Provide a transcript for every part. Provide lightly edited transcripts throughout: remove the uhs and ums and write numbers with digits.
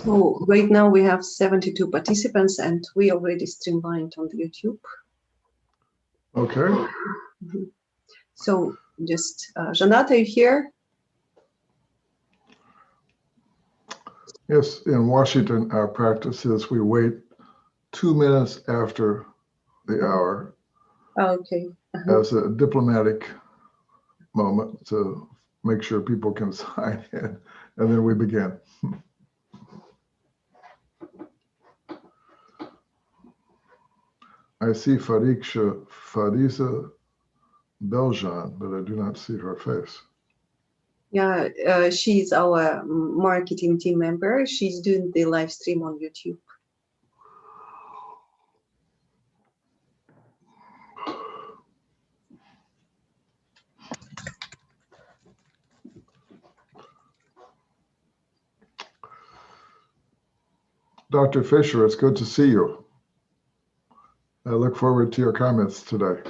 So right now we have 72 participants and we already streamlined on the YouTube. Okay. So just, Janata, are you here? Yes, in Washington, our practice is we wait 2 minutes after the hour Okay. as a diplomatic moment to make sure people can sign in, and then we begin. I see Fariza Beljan, but I do not see her face. Yeah, she's our marketing team member. She's doing the live stream on YouTube. Dr. Fisher, it's good to see you. I look forward to your comments today.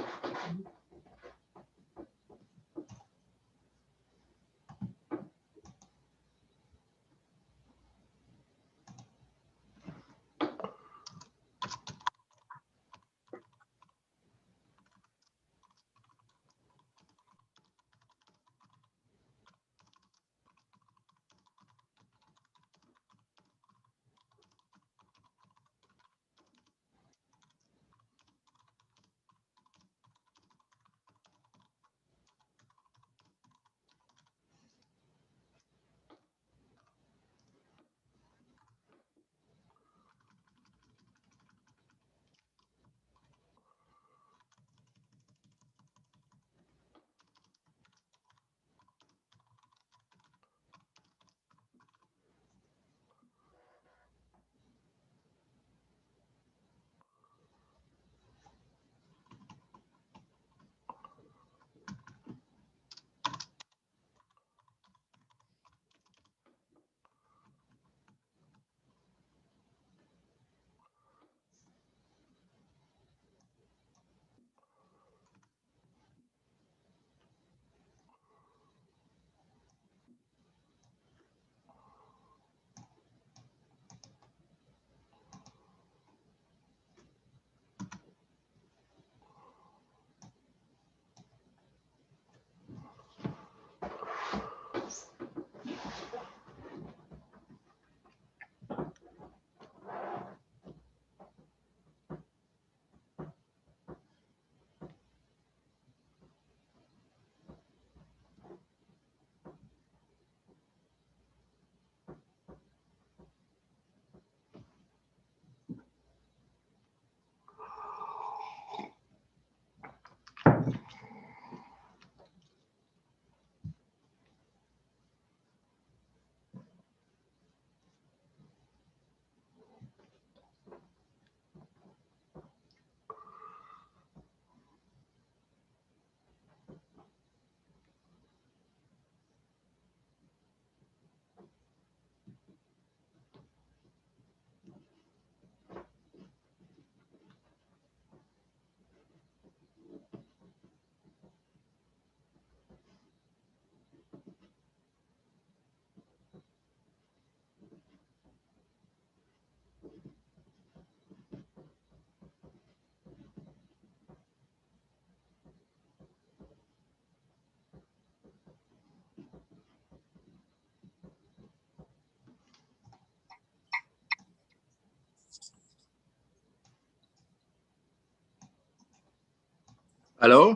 Hello?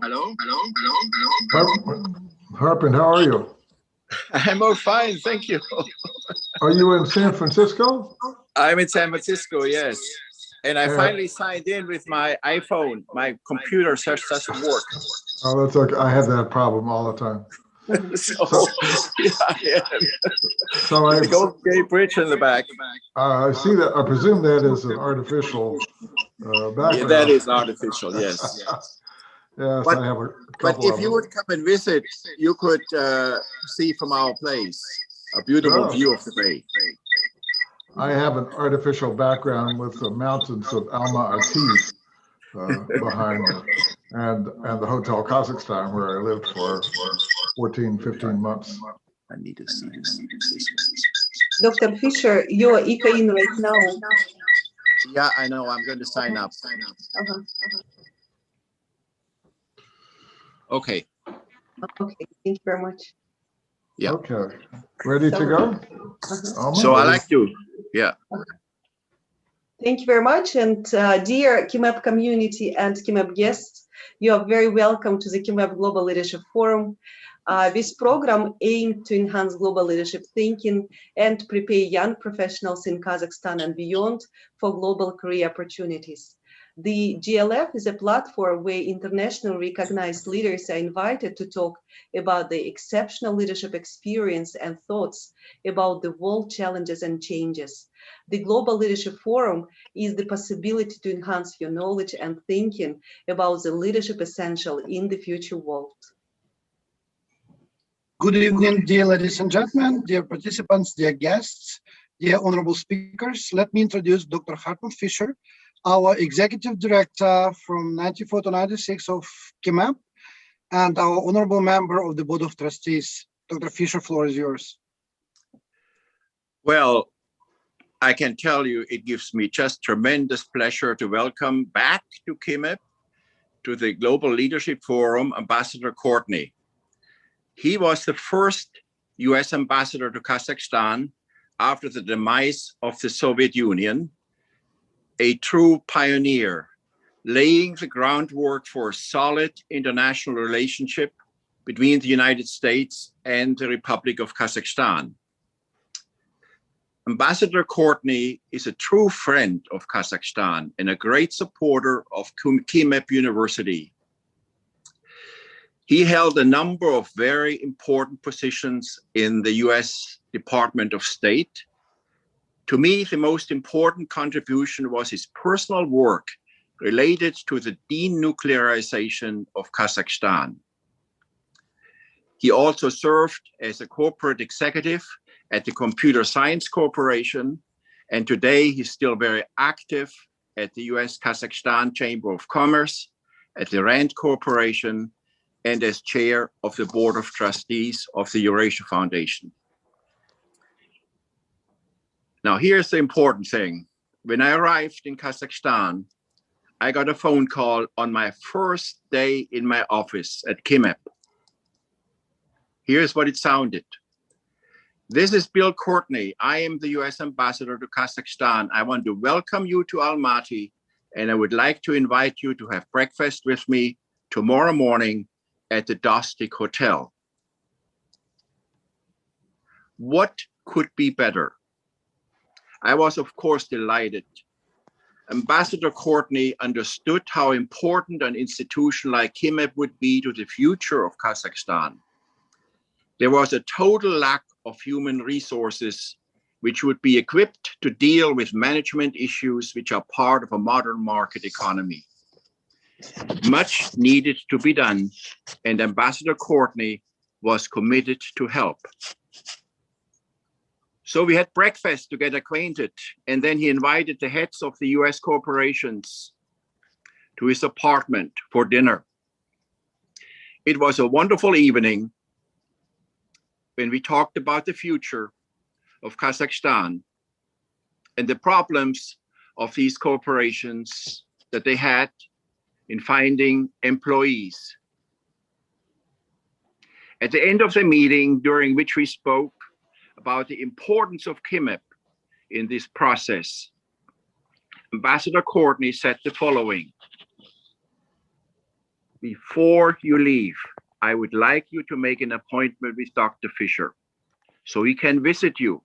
Harpin, how are you? I'm all fine, thank you. Are you in San Francisco? I'm in San Francisco, yes. And I finally signed in with my iPhone. My computer just doesn't work. Oh, that's okay. I have that problem all the time. So I go Gay Bridge in the back. I see that. I presume that is an artificial background. Yeah, that is artificial, yes. Yes, but, I have a couple but if of you them. would come and visit, you could see from our place a beautiful view of the bay. I have an artificial background with the mountains of Almaty behind me, and the Hotel Kazakhstan where I lived for 14, 15 months. I need to see this. Dr. Fisher, you're in right now. Yeah, I know. I'm going to sign up. Okay. Okay, thank you very much. Yeah. Okay. Ready to go? Alma? So I like to, yeah. Thank you very much. And dear KIMEP community and KIMEP guests, you are very welcome to the KIMEP Global Leadership Forum. This program aimed to enhance global leadership thinking and prepare young professionals in Kazakhstan and beyond for global career opportunities. The GLF is a platform where internationally recognized leaders are invited to talk about their exceptional leadership experience and thoughts about the world challenges and changes. The Global Leadership Forum is the possibility to enhance your knowledge and thinking about the leadership essential in the future world. Good evening, dear ladies and gentlemen, dear participants, dear guests, dear honorable speakers. Let me introduce Dr. Hartmut Fischer, our Executive Director from 94 to 96 of KIMEP, and our honorable member of the Board of Trustees. Dr. Fischer, floor is yours. Well, I can tell you it gives me just tremendous pleasure to welcome back to KIMEP, to the Global Leadership Forum, Ambassador Courtney. He was the first US ambassador to Kazakhstan after the demise of the Soviet Union, a true pioneer, laying the groundwork for a solid international relationship between the United States and the Republic of Kazakhstan. Ambassador Courtney is a true friend of Kazakhstan and a great supporter of KIMEP University. He held a number of very important positions in the US Department of State. To me, the most important contribution was his personal work related to the denuclearization of Kazakhstan. He also served as a corporate executive at the Computer Science Corporation, and today he's still very active at the US Kazakhstan Chamber of Commerce, at the RAND Corporation, and as chair of the Board of Trustees of the Eurasia Foundation. Now, here's the important thing. When I arrived in Kazakhstan, I got a phone call on my first day in my office at KIMEP. Here's what it sounded. This is Bill Courtney. I am the US ambassador to Kazakhstan. I want to welcome you to Almaty, and I would like to invite you to have breakfast with me tomorrow morning at the Dostik Hotel. What could be better? I was, of course, delighted. Ambassador Courtney understood how important an institution like KIMEP would be to the future of Kazakhstan. There was a total lack of human resources which would be equipped to deal with management issues which are part of a modern market economy. Much needed to be done, and Ambassador Courtney was committed to help. So we had breakfast to get acquainted, and then he invited the heads of the US corporations to his apartment for dinner. It was a wonderful evening when we talked about the future of Kazakhstan and the problems of these corporations that they had in finding employees. At the end of the meeting, during which we spoke about the importance of KIMEP in this process, Ambassador Courtney said the following: before you leave, I would like you to make an appointment with Dr. Fisher so he can visit you.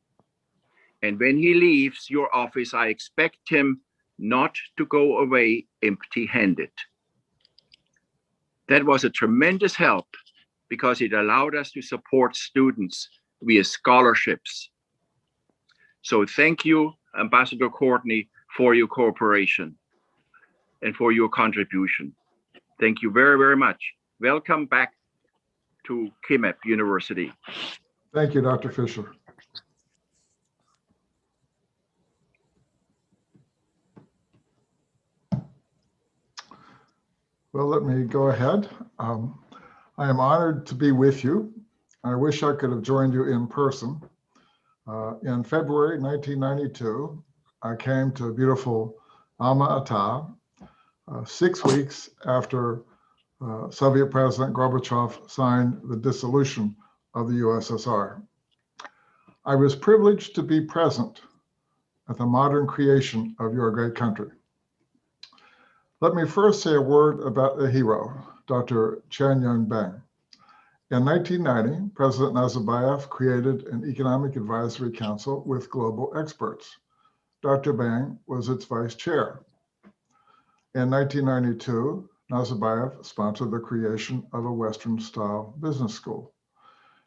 And when he leaves your office, I expect him not to go away empty-handed. That was a tremendous help because it allowed us to support students via scholarships. So thank you, Ambassador Courtney, for your cooperation and for your contribution. Thank you very, very much. Welcome back to KIMEP University. Thank you, Dr. Fisher. Well, let me go ahead. I am honored to be with you. I wish I could have joined you in person, In February 1992, I came to beautiful Almaty, 6 weeks after Soviet President Gorbachev signed the dissolution of the USSR. I was privileged to be present at the modern creation of your great country. Let me first say a word about a hero, Dr. Chen Yunbeng. In 1990, President Nazarbayev created an economic advisory council with global experts. Dr. Bang was its vice chair. In 1992, Nazarbayev sponsored the creation of a Western-style business school.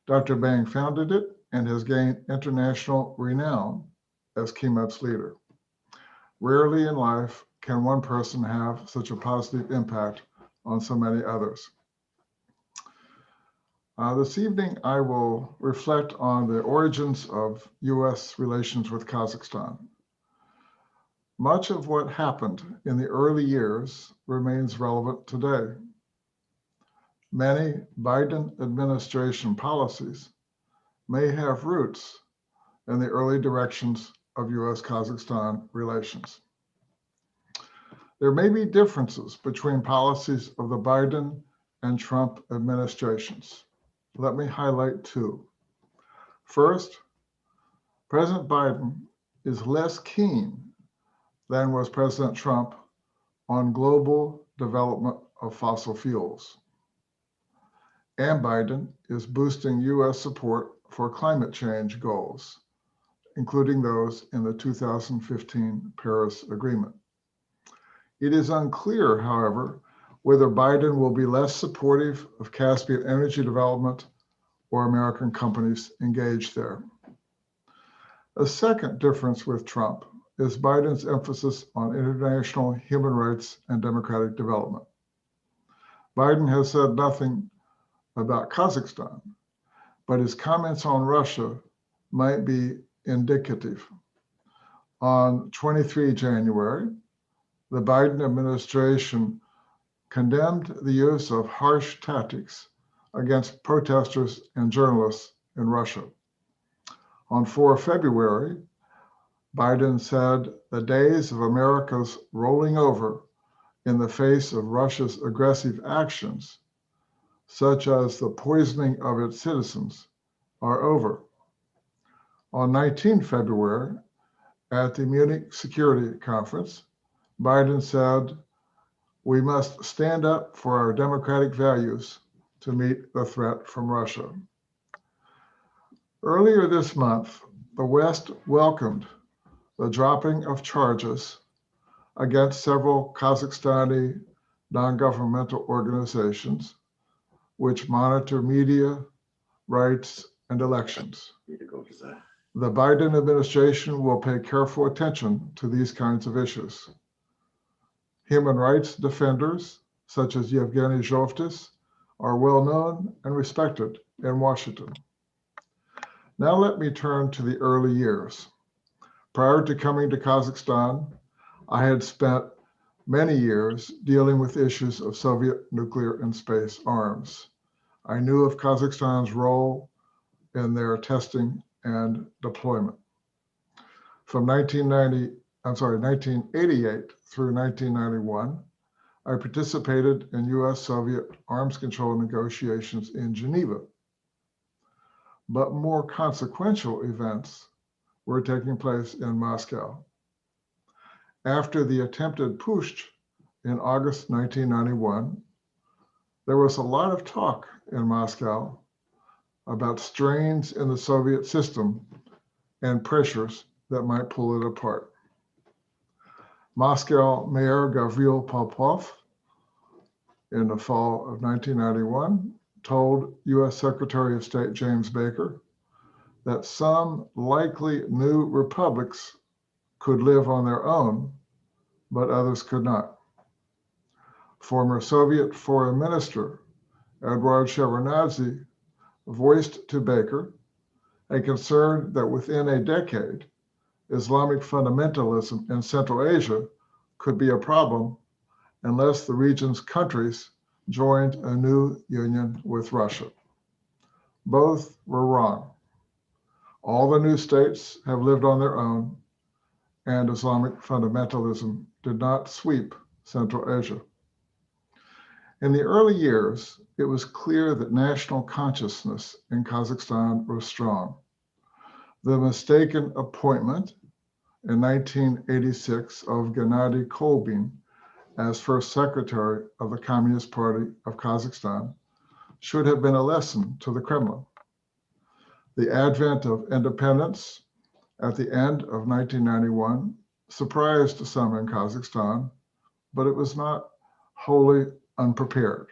Dr. Bang founded it and has gained international renown as KIMEP's leader. Rarely in life can one person have such a positive impact on so many others. This evening, I will reflect on the origins of U.S. relations with Kazakhstan. Much of what happened in the early years remains relevant today. Many Biden administration policies may have roots in the early directions of U.S.-Kazakhstan relations. There may be differences between policies of the Biden and Trump administrations. Let me highlight two. First, President Biden is less keen than was President Trump on global development of fossil fuels. And Biden is boosting U.S. support for climate change goals, including those in the 2015 Paris Agreement. It is unclear, however, whether Biden will be less supportive of Caspian energy development or American companies engaged there. A second difference with Trump is Biden's emphasis on international human rights and democratic development. Biden has said nothing about Kazakhstan, but his comments on Russia might be indicative. On 23 January, the Biden administration condemned the use of harsh tactics against protesters and journalists in Russia. On 4 February, Biden said the days of America's rolling over in the face of Russia's aggressive actions, such as the poisoning of its citizens, are over. On 19 February, at the Munich Security Conference, Biden said, "We must stand up for our democratic values to meet the threat from Russia." Earlier this month, the West welcomed the dropping of charges against several Kazakhstani non-governmental organizations which monitor media, rights, and elections. The Biden administration will pay careful attention to these kinds of issues. Human rights defenders, such as Yevgeny Zhovtis, are well known and respected in Washington. Now let me turn to the early years. Prior to coming to Kazakhstan, I had spent many years dealing with issues of Soviet nuclear and space arms. I knew of Kazakhstan's role in their testing and deployment. From 1988 through 1991, I participated in US-Soviet arms control negotiations in Geneva. But more consequential events were taking place in Moscow. After the attempted putsch in August 1991, there was a lot of talk in Moscow about strains in the Soviet system and pressures that might pull it apart. Moscow Mayor Gavril Popov, in the fall of 1991, told US Secretary of State James Baker that some likely new republics could live on their own, but others could not. Former Soviet Foreign Minister Eduard Shevardnadze voiced to Baker a concern that within a decade, Islamic fundamentalism in Central Asia could be a problem unless the region's countries joined a new union with Russia. Both were wrong. All the new states have lived on their own, and Islamic fundamentalism did not sweep Central Asia. In the early years, it was clear that national consciousness in Kazakhstan was strong. The mistaken appointment in 1986 of Gennady Kolbin as first secretary of the Communist Party of Kazakhstan should have been a lesson to the Kremlin. The advent of independence at the end of 1991 surprised some in Kazakhstan, but it was not wholly unprepared.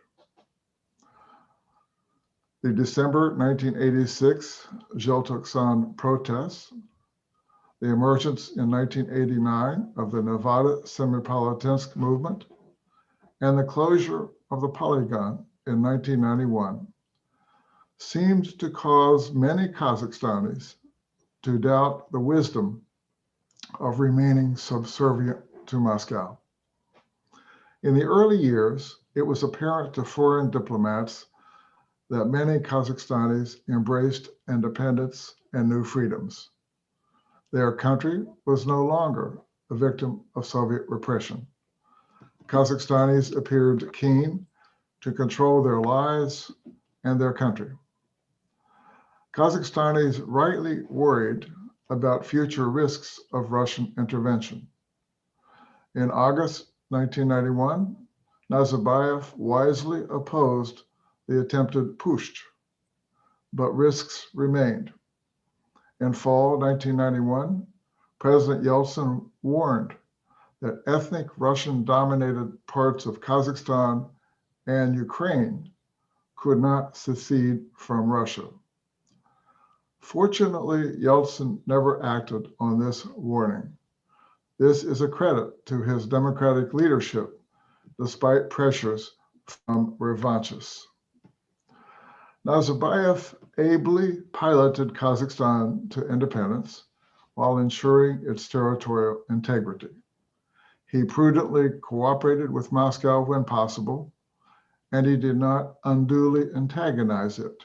The December 1986 Желтоқсан protests, the emergence in 1989 of the Nevada Semipalatinsk movement, and the closure of the polygon in 1991 seemed to cause many Kazakhstanis to doubt the wisdom of remaining subservient to Moscow. In the early years, it was apparent to foreign diplomats that many Kazakhstanis embraced independence and new freedoms. Their country was no longer a victim of Soviet repression. Kazakhstanis appeared keen to control their lives and their country. Kazakhstanis rightly worried about future risks of Russian intervention. In August 1991, Nazarbayev wisely opposed the attempted putsch, but risks remained. In fall 1991, President Yeltsin warned that ethnic Russian-dominated parts of Kazakhstan and Ukraine could not secede from Russia. Fortunately, Yeltsin never acted on this warning. This is a credit to his democratic leadership, despite pressures from revanchists. Nazarbayev ably piloted Kazakhstan to independence while ensuring its territorial integrity. He prudently cooperated with Moscow when possible, and he did not unduly antagonize it.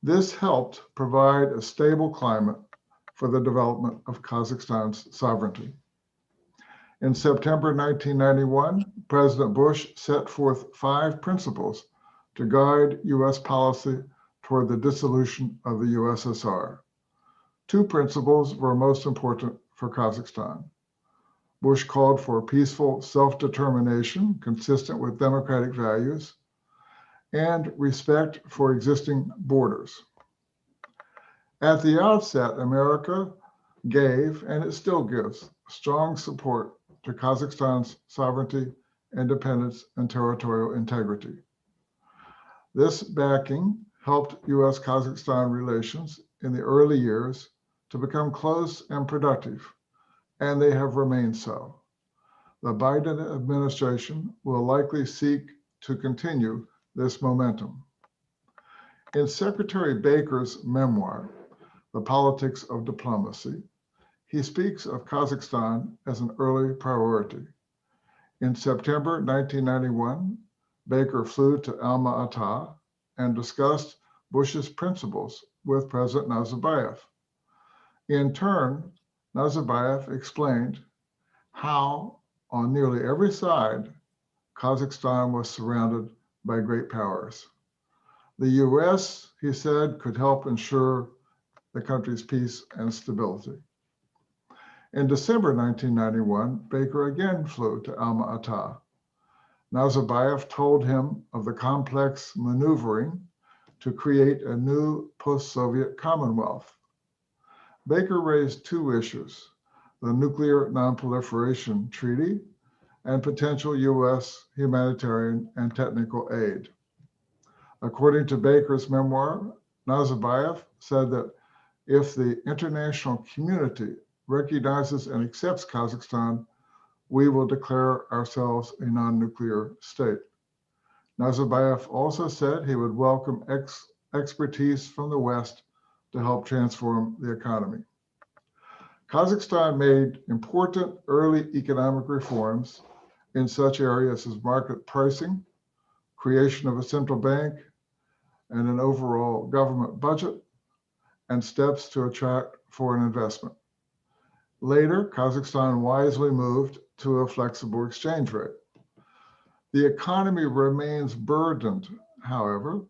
This helped provide a stable climate for the development of Kazakhstan's sovereignty. In September 1991, President Bush set forth 5 principles to guide U.S. policy toward the dissolution of the USSR. 2 principles were most important for Kazakhstan. Bush called for peaceful self-determination consistent with democratic values and respect for existing borders. At the outset, America gave, and it still gives, strong support to Kazakhstan's sovereignty, independence, and territorial integrity. This backing helped U.S.-Kazakhstan relations in the early years to become close and productive, and they have remained so. The Biden administration will likely seek to continue this momentum. In Secretary Baker's memoir, The Politics of Diplomacy, he speaks of Kazakhstan as an early priority. In September 1991, Baker flew to Almaty and discussed Bush's principles with President Nazarbayev. In turn, Nazarbayev explained how, on nearly every side, Kazakhstan was surrounded by great powers. The US, he said, could help ensure the country's peace and stability. In December 1991, Baker again flew to Almaty. Nazarbayev told him of the complex maneuvering to create a new post-Soviet Commonwealth. Baker raised 2 issues, the Nuclear Non-Proliferation Treaty and potential US humanitarian and technical aid. According to Baker's memoir, Nazarbayev said that if the international community recognizes and accepts Kazakhstan, we will declare ourselves a non-nuclear state. Nazarbayev also said he would welcome expertise from the West to help transform the economy. Kazakhstan made important early economic reforms in such areas as market pricing, creation of a central bank, and an overall government budget, and steps to attract foreign investment. Later, Kazakhstan wisely moved to a flexible exchange rate. The economy remains burdened, however,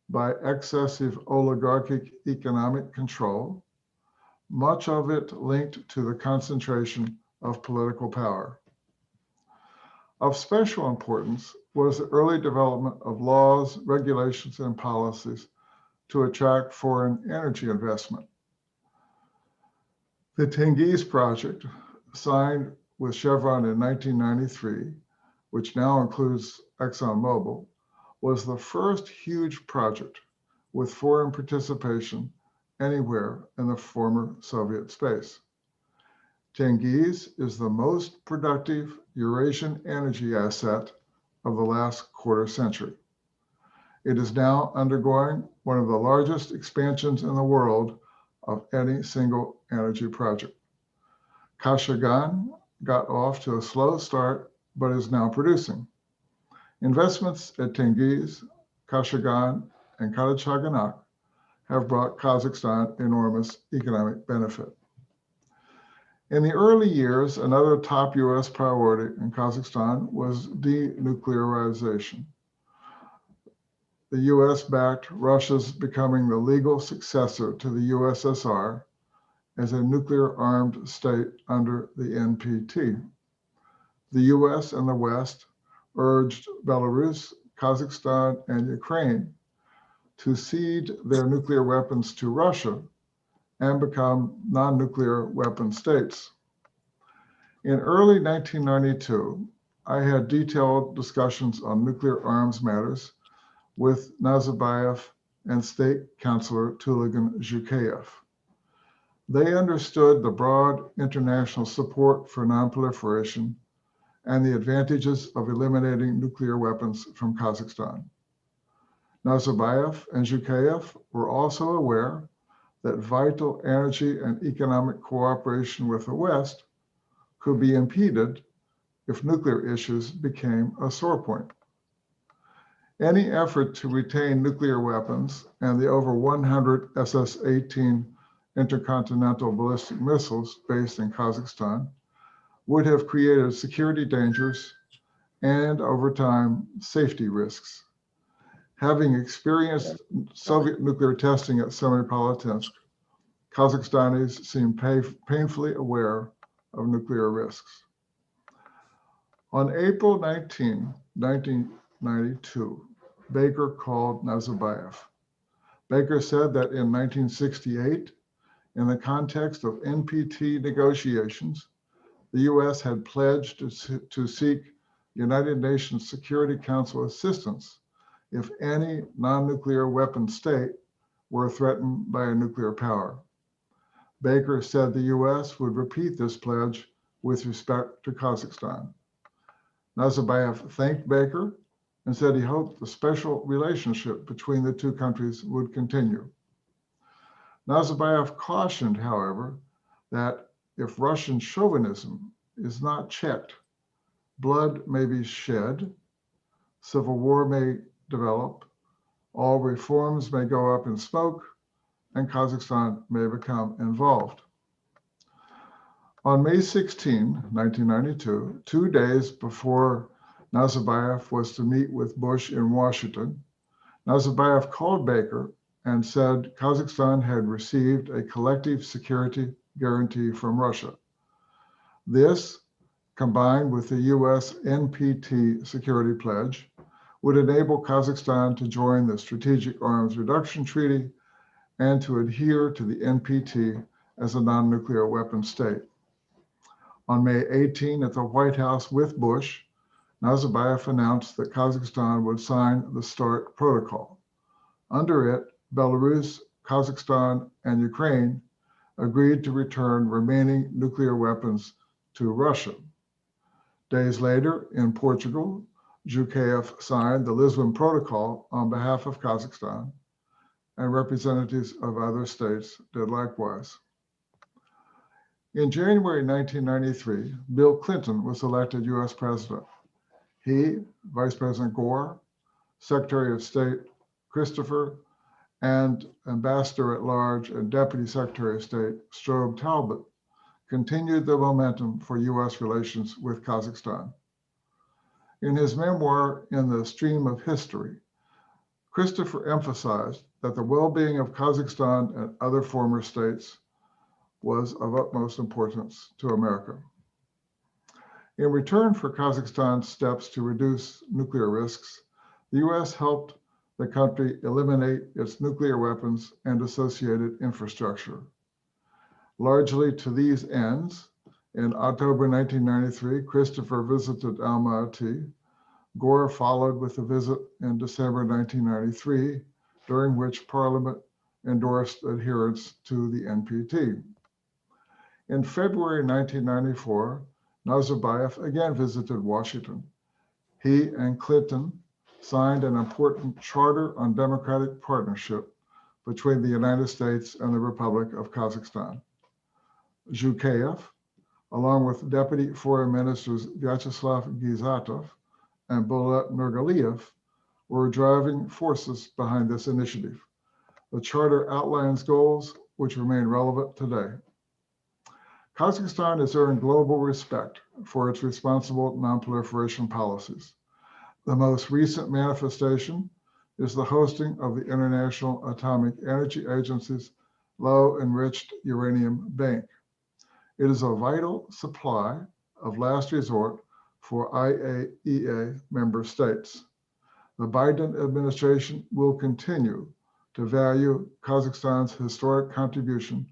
by excessive oligarchic economic control, much of it linked to the concentration of political power. Of special importance was the early development of laws, regulations, and policies to attract foreign energy investment. The Tengiz project, signed with Chevron in 1993, which now includes ExxonMobil, was the first huge project with foreign participation anywhere in the former Soviet space. Tengiz is the most productive Eurasian energy asset of the last quarter century. It is now undergoing one of the largest expansions in the world of any single energy project. Kashagan got off to a slow start, but is now producing. Investments at Tengiz, Kashagan, and Karachaganak have brought Kazakhstan enormous economic benefit. In the early years, another top US priority in Kazakhstan was denuclearization. The US backed Russia's becoming the legal successor to the USSR as a nuclear-armed state under the NPT. The US and the West urged Belarus, Kazakhstan, and Ukraine to cede their nuclear weapons to Russia and become non-nuclear weapon states. In early 1992, I had detailed discussions on nuclear arms matters with Nazarbayev and State Councilor Tuligin Zhukayev. They understood the broad international support for nonproliferation and the advantages of eliminating nuclear weapons from Kazakhstan. Nazarbayev and Zhukayev were also aware that vital energy and economic cooperation with the West could be impeded if nuclear issues became a sore point. Any effort to retain nuclear weapons and the over 100 SS-18 intercontinental ballistic missiles based in Kazakhstan would have created security dangers and, over time, safety risks. Having experienced Soviet nuclear testing at Semipalatinsk, Kazakhstanis seem painfully aware of nuclear risks. On April 19, 1992, Baker called Nazarbayev. Baker said that in 1968, in the context of NPT negotiations, the US had pledged to seek United Nations Security Council assistance if any non-nuclear weapon state were threatened by a nuclear power. Baker said the US would repeat this pledge with respect to Kazakhstan. Nazarbayev thanked Baker and said he hoped the special relationship between the two countries would continue. Nazarbayev cautioned, however, that if Russian chauvinism is not checked, blood may be shed, civil war may develop, all reforms may go up in smoke, and Kazakhstan may become involved. On May 16, 1992, 2 days before Nazarbayev was to meet with Bush in Washington, Nazarbayev called Baker and said Kazakhstan had received a collective security guarantee from Russia. This, combined with the US NPT security pledge, would enable Kazakhstan to join the Strategic Arms Reduction Treaty and to adhere to the NPT as a non-nuclear weapon state. On May 18 at the White House with Bush, Nazarbayev announced that Kazakhstan would sign the START protocol. Under it, Belarus, Kazakhstan, and Ukraine agreed to return remaining nuclear weapons to Russia. Days later, in Portugal, Zhukayev signed the Lisbon Protocol on behalf of Kazakhstan, and representatives of other states did likewise. In January 1993, Bill Clinton was elected US president. He, Vice President Gore, Secretary of State Christopher, and Ambassador at Large and Deputy Secretary of State Strobe Talbot continued the momentum for U.S. relations with Kazakhstan. In his memoir, In the Stream of History, Christopher emphasized that the well-being of Kazakhstan and other former states was of utmost importance to America. In return for Kazakhstan's steps to reduce nuclear risks, the U.S. helped the country eliminate its nuclear weapons and associated infrastructure. Largely to these ends, in October 1993, Christopher visited Almaty. Gore followed with a visit in December 1993, during which Parliament endorsed adherence to the NPT. In February 1994, Nazarbayev again visited Washington. He and Clinton signed an important charter on democratic partnership between the United States and the Republic of Kazakhstan. Zhukayev, along with Deputy Foreign Ministers Vyacheslav Gizatov and Bolet Nurgaliev, were driving forces behind this initiative. The charter outlines goals which remain relevant today. Kazakhstan has earned global respect for its responsible nonproliferation policies. The most recent manifestation is the hosting of the International Atomic Energy Agency's Low Enriched Uranium Bank. It is a vital supply of last resort for IAEA member states. The Biden administration will continue to value Kazakhstan's historic contribution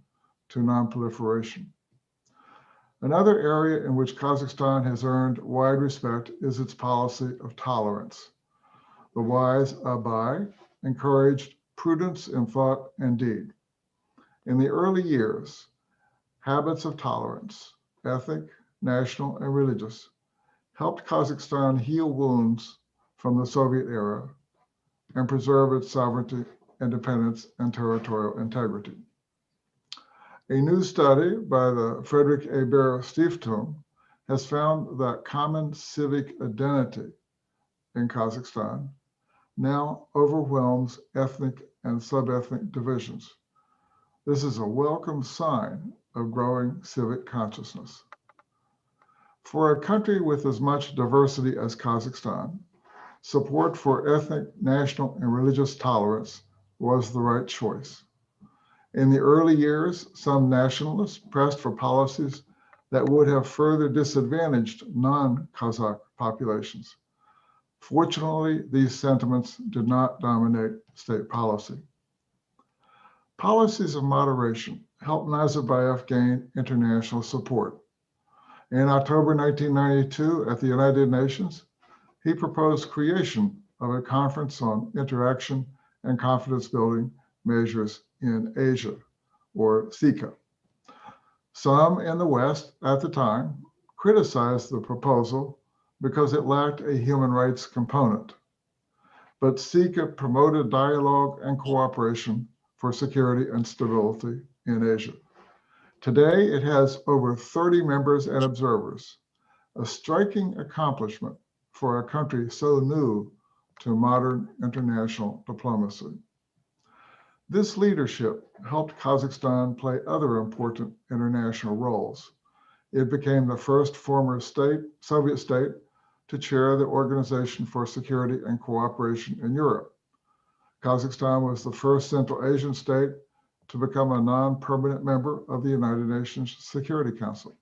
to nonproliferation. Another area in which Kazakhstan has earned wide respect is its policy of tolerance. The wise Abay encouraged prudence in thought and deed. In the early years, habits of tolerance, ethnic, national, and religious, helped Kazakhstan heal wounds from the Soviet era and preserve its sovereignty, independence, and territorial integrity. A new study by the Frederick A. Baer Stiftung has found that common civic identity in Kazakhstan now overwhelms ethnic and sub-ethnic divisions. This is a welcome sign of growing civic consciousness. For a country with as much diversity as Kazakhstan, support for ethnic, national, and religious tolerance was the right choice. In the early years, some nationalists pressed for policies that would have further disadvantaged non-Kazakh populations. Fortunately, these sentiments did not dominate state policy. Policies of moderation helped Nazarbayev gain international support. In October 1992, at the United Nations, he proposed creation of a conference on interaction and confidence building measures in Asia, or SICA. Some in the West at the time criticized the proposal because it lacked a human rights component. But SICA promoted dialogue and cooperation for security and stability in Asia. Today, it has over 30 members and observers, a striking accomplishment for a country so new to modern international diplomacy. This leadership helped Kazakhstan play other important international roles. It became the first former Soviet state to chair the Organization for Security and Cooperation in Europe. Kazakhstan was the first Central Asian state to become a non-permanent member of the United Nations Security Council.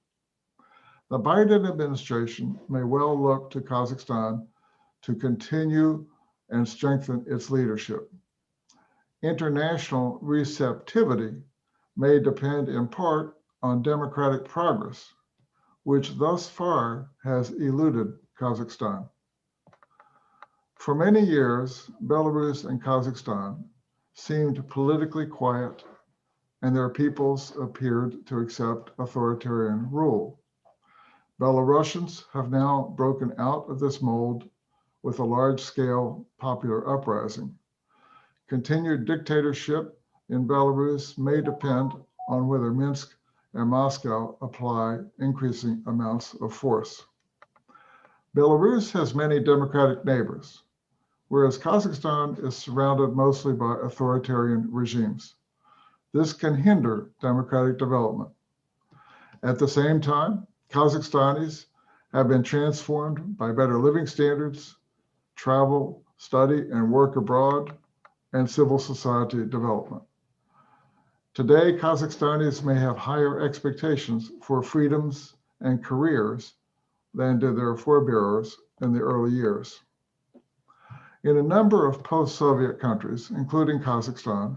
The Biden administration may well look to Kazakhstan to continue and strengthen its leadership. International receptivity may depend in part on democratic progress, which thus far has eluded Kazakhstan. For many years, Belarus and Kazakhstan seemed politically quiet, and their peoples appeared to accept authoritarian rule. Belarusians have now broken out of this mold with a large-scale popular uprising. Continued dictatorship in Belarus may depend on whether Minsk and Moscow apply increasing amounts of force. Belarus has many democratic neighbors, whereas Kazakhstan is surrounded mostly by authoritarian regimes. This can hinder democratic development. At the same time, Kazakhstanis have been transformed by better living standards, travel, study, and work abroad, and civil society development. Today, Kazakhstanis may have higher expectations for freedoms and careers than did their forebears in the early years. In a number of post-Soviet countries, including Kazakhstan,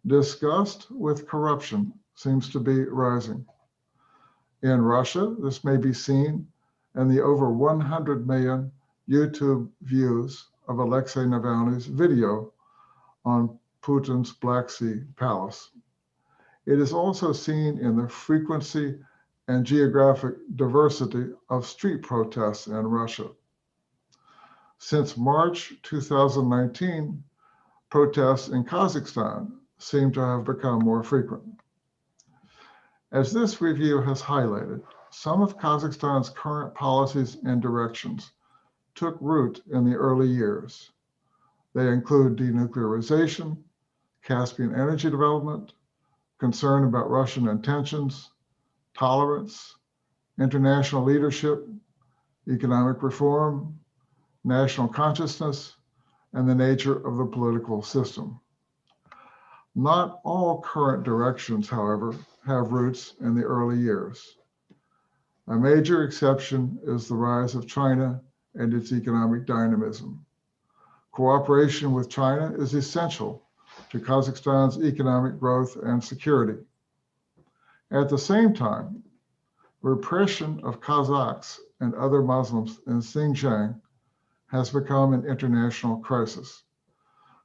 disgust with corruption seems to be rising. In Russia, this may be seen in the over 100 million YouTube views of Alexei Navalny's video on Putin's Black Sea palace. It is also seen in the frequency and geographic diversity of street protests in Russia. Since March 2019, protests in Kazakhstan seem to have become more frequent. As this review has highlighted, some of Kazakhstan's current policies and directions took root in the early years. They include denuclearization, Caspian energy development, concern about Russian intentions, tolerance, international leadership, economic reform, national consciousness, and the nature of the political system. Not all current directions, however, have roots in the early years. A major exception is the rise of China and its economic dynamism. Cooperation with China is essential to Kazakhstan's economic growth and security. At the same time, repression of Kazakhs and other Muslims in Xinjiang has become an international crisis.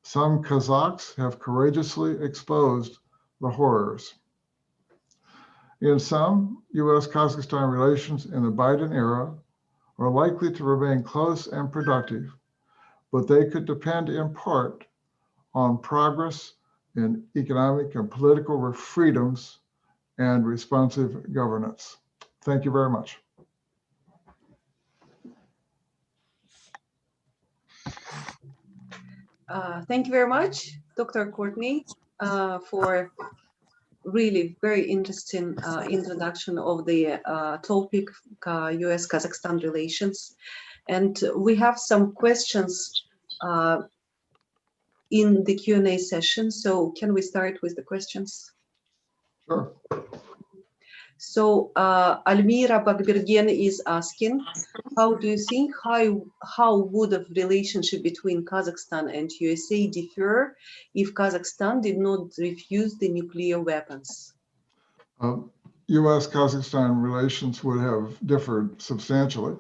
Some Kazakhs have courageously exposed the horrors. In sum, US-Kazakhstan relations in the Biden era are likely to remain close and productive, but they could depend in part on progress in economic and political freedoms and responsive governance. Thank you very much. Thank you very much, Dr. Courtney, for really very interesting introduction of the topic, US-Kazakhstan relations. And we have some questions in the Q&A session. So can we start with the questions? Sure. So Almira Bakbergen is asking, how do you think, how would a relationship between Kazakhstan and USA differ if Kazakhstan did not refuse the nuclear weapons? US-Kazakhstan relations would have differed substantially.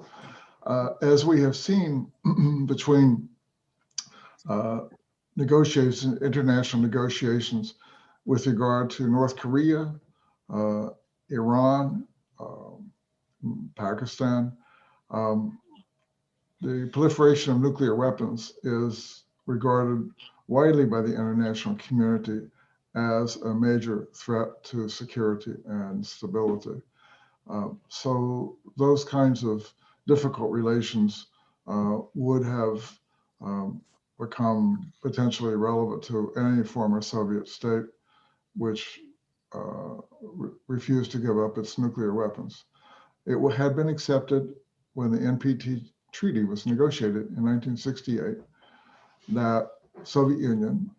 As we have seen between negotiations, international negotiations with regard to North Korea, Iran, Pakistan, the proliferation of nuclear weapons is regarded widely by the international community as a major threat to security and stability. So those kinds of difficult relations would have become potentially relevant to any former Soviet state which refused to give up its nuclear weapons. It had been accepted when the NPT treaty was negotiated in 1968 that Soviet Union,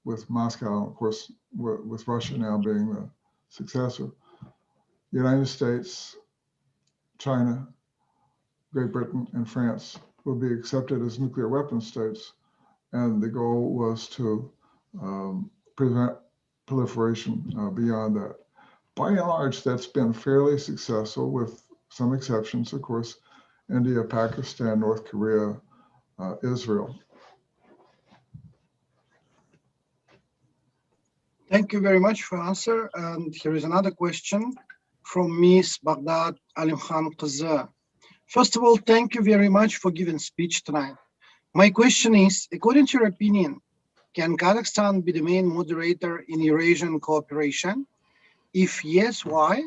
with Moscow, of course, with Russia now being the successor, the United States, China, Great Britain, and France would be accepted as nuclear weapons states. And the goal was to prevent proliferation beyond that. By and large, that's been fairly successful with some exceptions, of course, India, Pakistan, North Korea, Israel. Thank you very much for answer. And here is another question from Ms. Baghdad Alimkhan Qaza. First of all, thank you very much for giving speech tonight. My question is, according to your opinion, can Kazakhstan be the main moderator in Eurasian cooperation? If yes, why?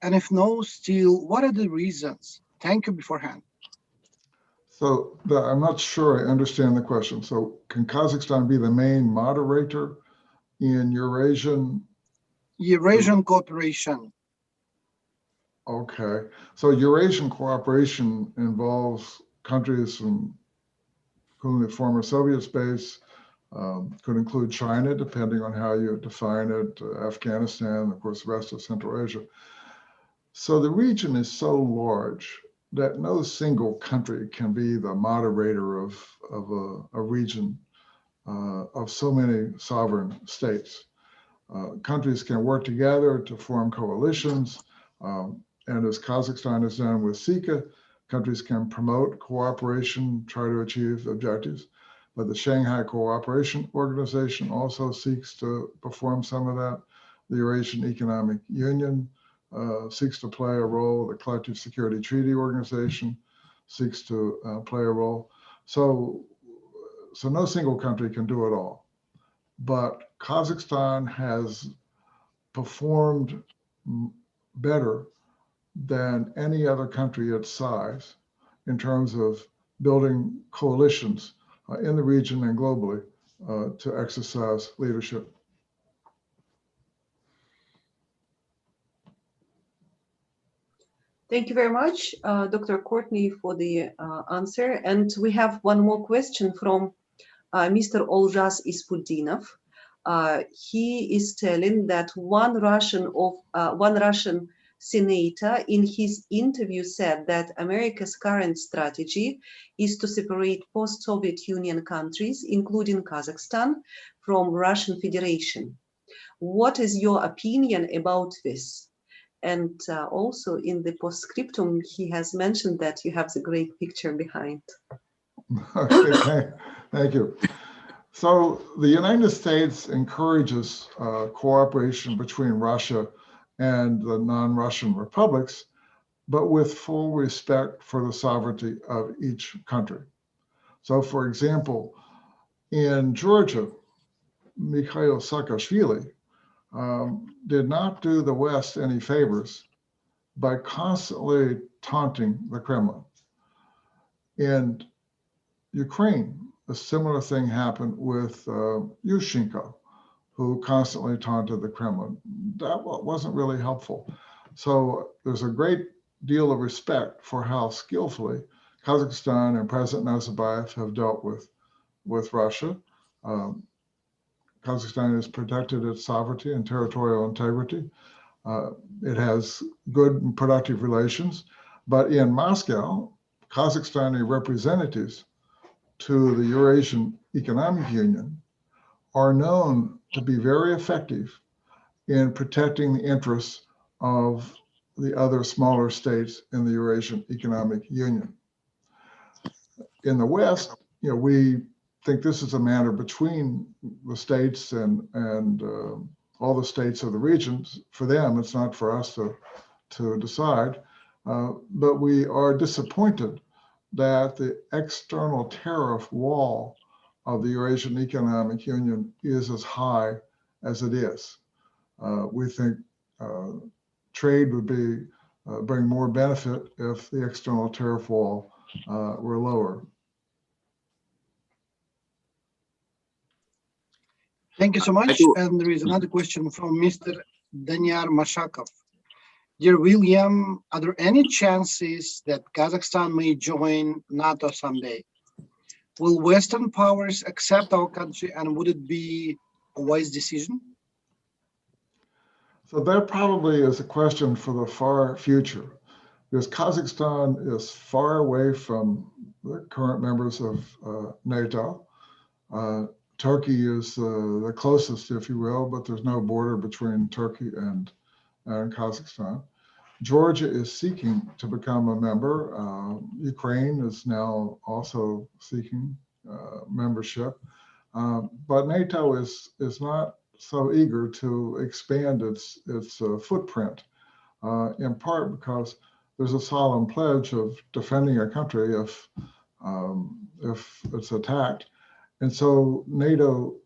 And if no, still, what are the reasons? Thank you beforehand. So I'm not sure I understand the question. So can Kazakhstan be the main moderator in Eurasian cooperation? Okay, so Eurasian cooperation involves countries from including the former Soviet space, could include China, depending on how you define it, Afghanistan, of course, the rest of Central Asia. So the region is so large that no single country can be the moderator of a region of so many sovereign states. Countries can work together to form coalitions, and as Kazakhstan has done with SICA, countries can promote cooperation, try to achieve objectives. But the Shanghai Cooperation Organization also seeks to perform some of that. The Eurasian Economic Union seeks to play a role. The Collective Security Treaty Organization seeks to play a role. So no single country can do it all. But Kazakhstan has performed better than any other country its size in terms of building coalitions in the region and globally to exercise leadership. Thank you very much, Dr. Courtney, for the answer. And we have one more question from Mr. Oljas Ispudinov. He is telling that one Russian senator in his interview said that America's current strategy is to separate post-Soviet Union countries, including Kazakhstan, from Russian Federation. What is your opinion about this? And also in the postscriptum, he has mentioned that you have the great picture behind. Okay, thank you. So the United States encourages cooperation between Russia and the non-Russian republics, but with full respect for the sovereignty of each country. So for example, in Georgia, Mikhail Saakashvili did not do the West any favors by constantly taunting the Kremlin. In Ukraine, a similar thing happened with Yushchenko, who constantly taunted the Kremlin. That wasn't really helpful. So there's a great deal of respect for how skillfully Kazakhstan and President Nazarbayev have dealt with Russia. Kazakhstan has protected its sovereignty and territorial integrity. It has good and productive relations. But in Moscow, Kazakhstani representatives to the Eurasian Economic Union are known to be very effective in protecting the interests of the other smaller states in the Eurasian Economic Union. In the West, we think this is a matter between the states and all the states of the regions. For them, it's not for us to decide. But we are disappointed that the external tariff wall of the Eurasian Economic Union is as high as it is. We think trade would bring more benefit if the external tariff wall were lower. Thank you so much. And there is another question from Mr. Danyar Mashakov. Dear William, are there any chances that Kazakhstan may join NATO someday? Will Western powers accept our country, and would it be a wise decision? So that probably is a question for the far future, because Kazakhstan is far away from the current members of NATO. Turkey is the closest, if you will, but there's no border between Turkey and Kazakhstan. Georgia is seeking to become a member. Ukraine is now also seeking membership. But NATO is not so eager to expand its footprint, in part because there's a solemn pledge of defending a country if it's attacked. And so NATO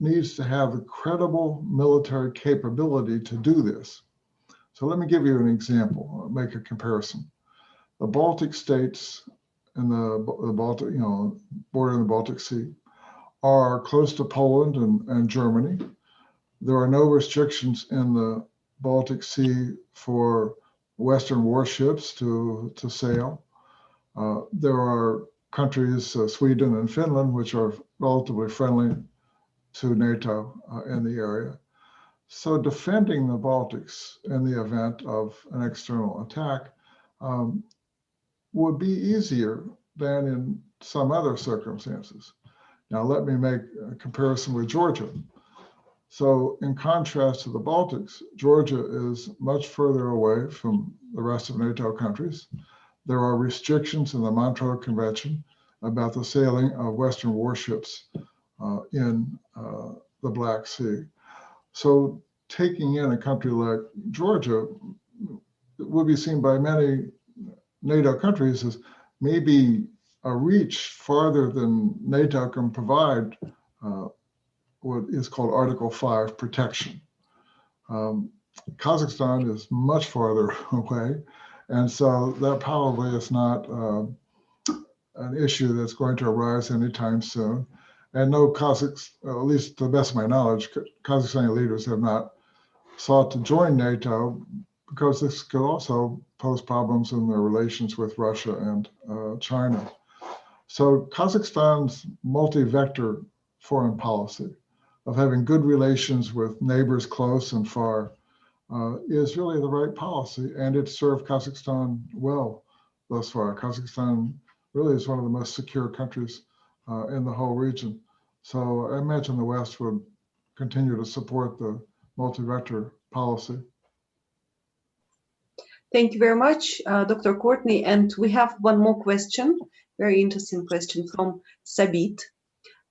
needs to have a credible military capability to do this. So let me give you an example, make a comparison. The Baltic states in the Baltic, bordering the Baltic Sea, are close to Poland and Germany. There are no restrictions in the Baltic Sea for Western warships to sail. There are countries, Sweden and Finland, which are relatively friendly to NATO in the area. So defending the Baltics in the event of an external attack would be easier than in some other circumstances. Now, let me make a comparison with Georgia. So in contrast to the Baltics, Georgia is much further away from the rest of NATO countries. There are restrictions in the Montreux Convention about the sailing of Western warships in the Black Sea. So taking in a country like Georgia would be seen by many NATO countries as maybe a reach farther than NATO can provide what is called Article 5 protection. Kazakhstan is much farther away, and so that probably is not an issue that's going to arise anytime soon. And no Kazakhs, at least to the best of my knowledge, Kazakhstani leaders have not sought to join NATO because this could also pose problems in their relations with Russia and China. So Kazakhstan's multi-vector foreign policy of having good relations with neighbors close and far is really the right policy, and it's served Kazakhstan well thus far. Kazakhstan really is one of the most secure countries in the whole region. So I imagine the West would continue to support the multi-vector policy. Thank you very much, Dr. Courtney. And we have one more question, very interesting question from Sabit.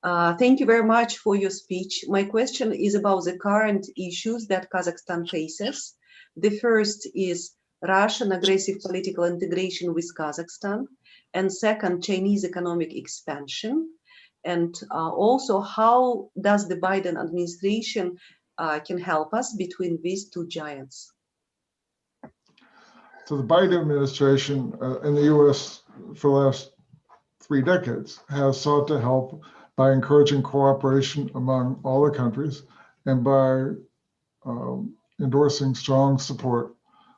Thank you very much for your speech. My question is about the current issues that Kazakhstan faces. The first is Russian aggressive political integration with Kazakhstan, and second, Chinese economic expansion. And also, how does the Biden administration can help us between these two giants? So the Biden administration in the US for the last 3 decades has sought to help by encouraging cooperation among all the countries and by endorsing strong support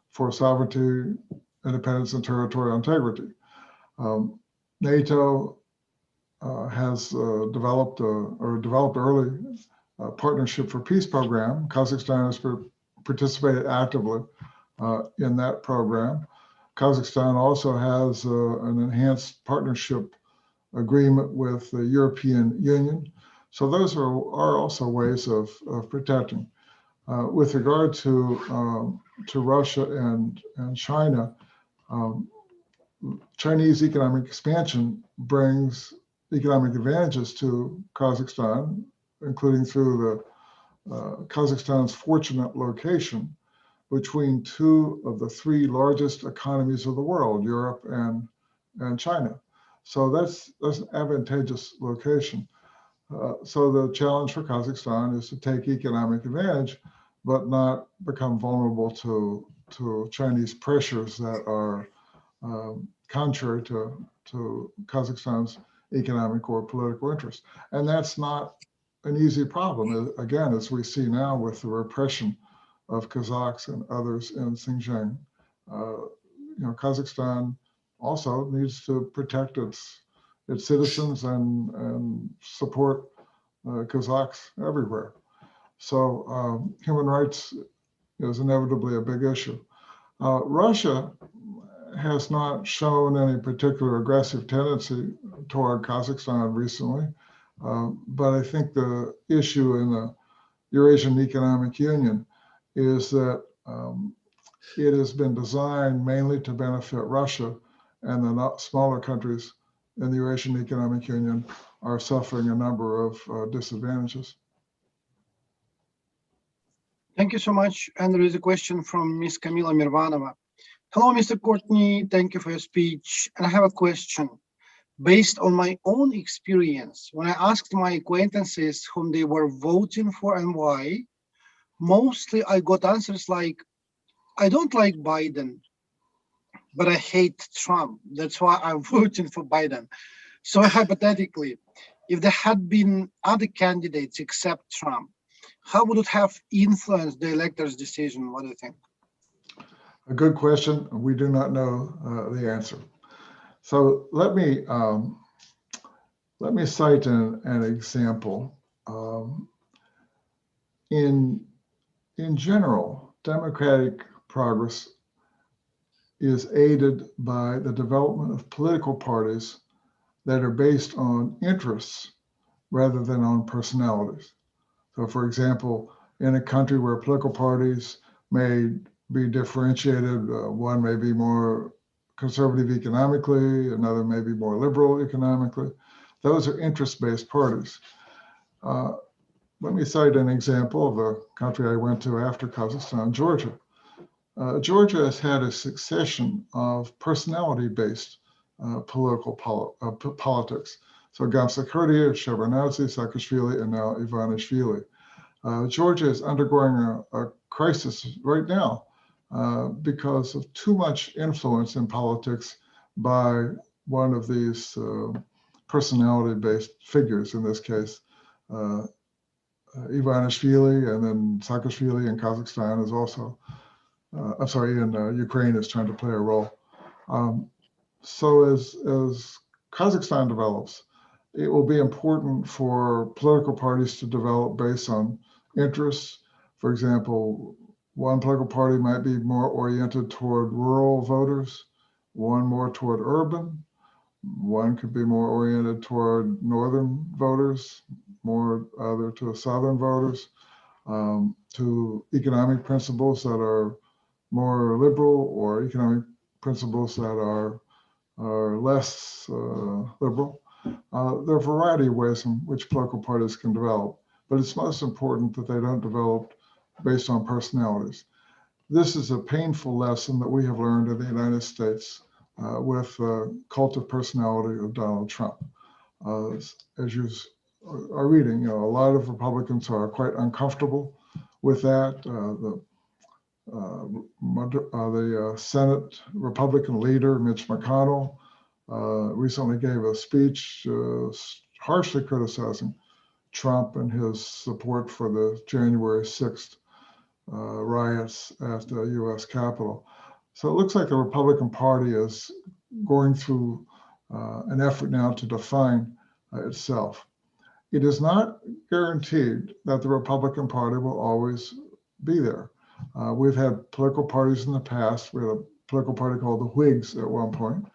for sovereignty, independence, and territorial integrity. NATO has developed early Partnership for Peace program. Kazakhstan has participated actively in that program. Kazakhstan also has an enhanced partnership agreement with the European Union. So those are also ways of protecting. With regard to Russia and China, Chinese economic expansion brings economic advantages to Kazakhstan, including through Kazakhstan's fortunate location between 2 of the 3 largest economies of the world, Europe and China. So that's an advantageous location. So the challenge for Kazakhstan is to take economic advantage, but not become vulnerable to Chinese pressures that are contrary to Kazakhstan's economic or political interests. And that's not an easy problem. Again, as we see now with the repression of Kazakhs and others in Xinjiang, Kazakhstan also needs to protect its citizens and support Kazakhs everywhere. So human rights is inevitably a big issue. Russia has not shown any particular aggressive tendency toward Kazakhstan recently, but I think the issue in the Eurasian Economic Union is that it has been designed mainly to benefit Russia, and the smaller countries in the Eurasian Economic Union are suffering a number of disadvantages. Thank you so much. And there is a question from Ms. Kamila Mirvanova. Hello, Mr. Courtney. Thank you for your speech. And I have a question. Based on my own experience, when I asked my acquaintances whom they were voting for and why, mostly I got answers like, I don't like Biden. but I hate Trump. That's why I'm voting for Biden. So hypothetically, if there had been other candidates except Trump, how would it have influenced the electors' decision? What do you think? A good question. We do not know the answer. So let me cite an example. In general, democratic progress is aided by the development of political parties that are based on interests rather than on personalities. So, for example, in a country where political parties may be differentiated, one may be more conservative economically, another may be more liberal economically. Those are interest-based parties. Let me cite an example of a country I went to after Kazakhstan, Georgia. Georgia has had a succession of personality-based political politics. So Gamsakhurdia, Shevardnadze, Saakashvili, and now Ivanishvili. Georgia is undergoing a crisis right now because of too much influence in politics by one of these personality-based figures, in this case, Ivanishvili, and then Saakashvili in Kazakhstan is also, I'm sorry, in Ukraine is trying to play a role. So as Kazakhstan develops, it will be important for political parties to develop based on interests. For example, one political party might be more oriented toward rural voters, one more toward urban, one could be more oriented toward northern voters, more other to southern voters, to economic principles that are more liberal or economic principles that are less liberal. There are a variety of ways in which political parties can develop, but it's most important that they don't develop based on personalities. This is a painful lesson that we have learned in the United States with the cult of personality of Donald Trump. As you are reading, a lot of Republicans are quite uncomfortable with that. The Senate Republican leader, Mitch McConnell, recently gave a speech harshly criticizing Trump and his support for the January 6th riots at the US Capitol. So it looks like the Republican Party is going through an effort now to define itself. It is not guaranteed that the Republican Party will always be there. We've had political parties in the past. We had a political party called the Whigs at one point,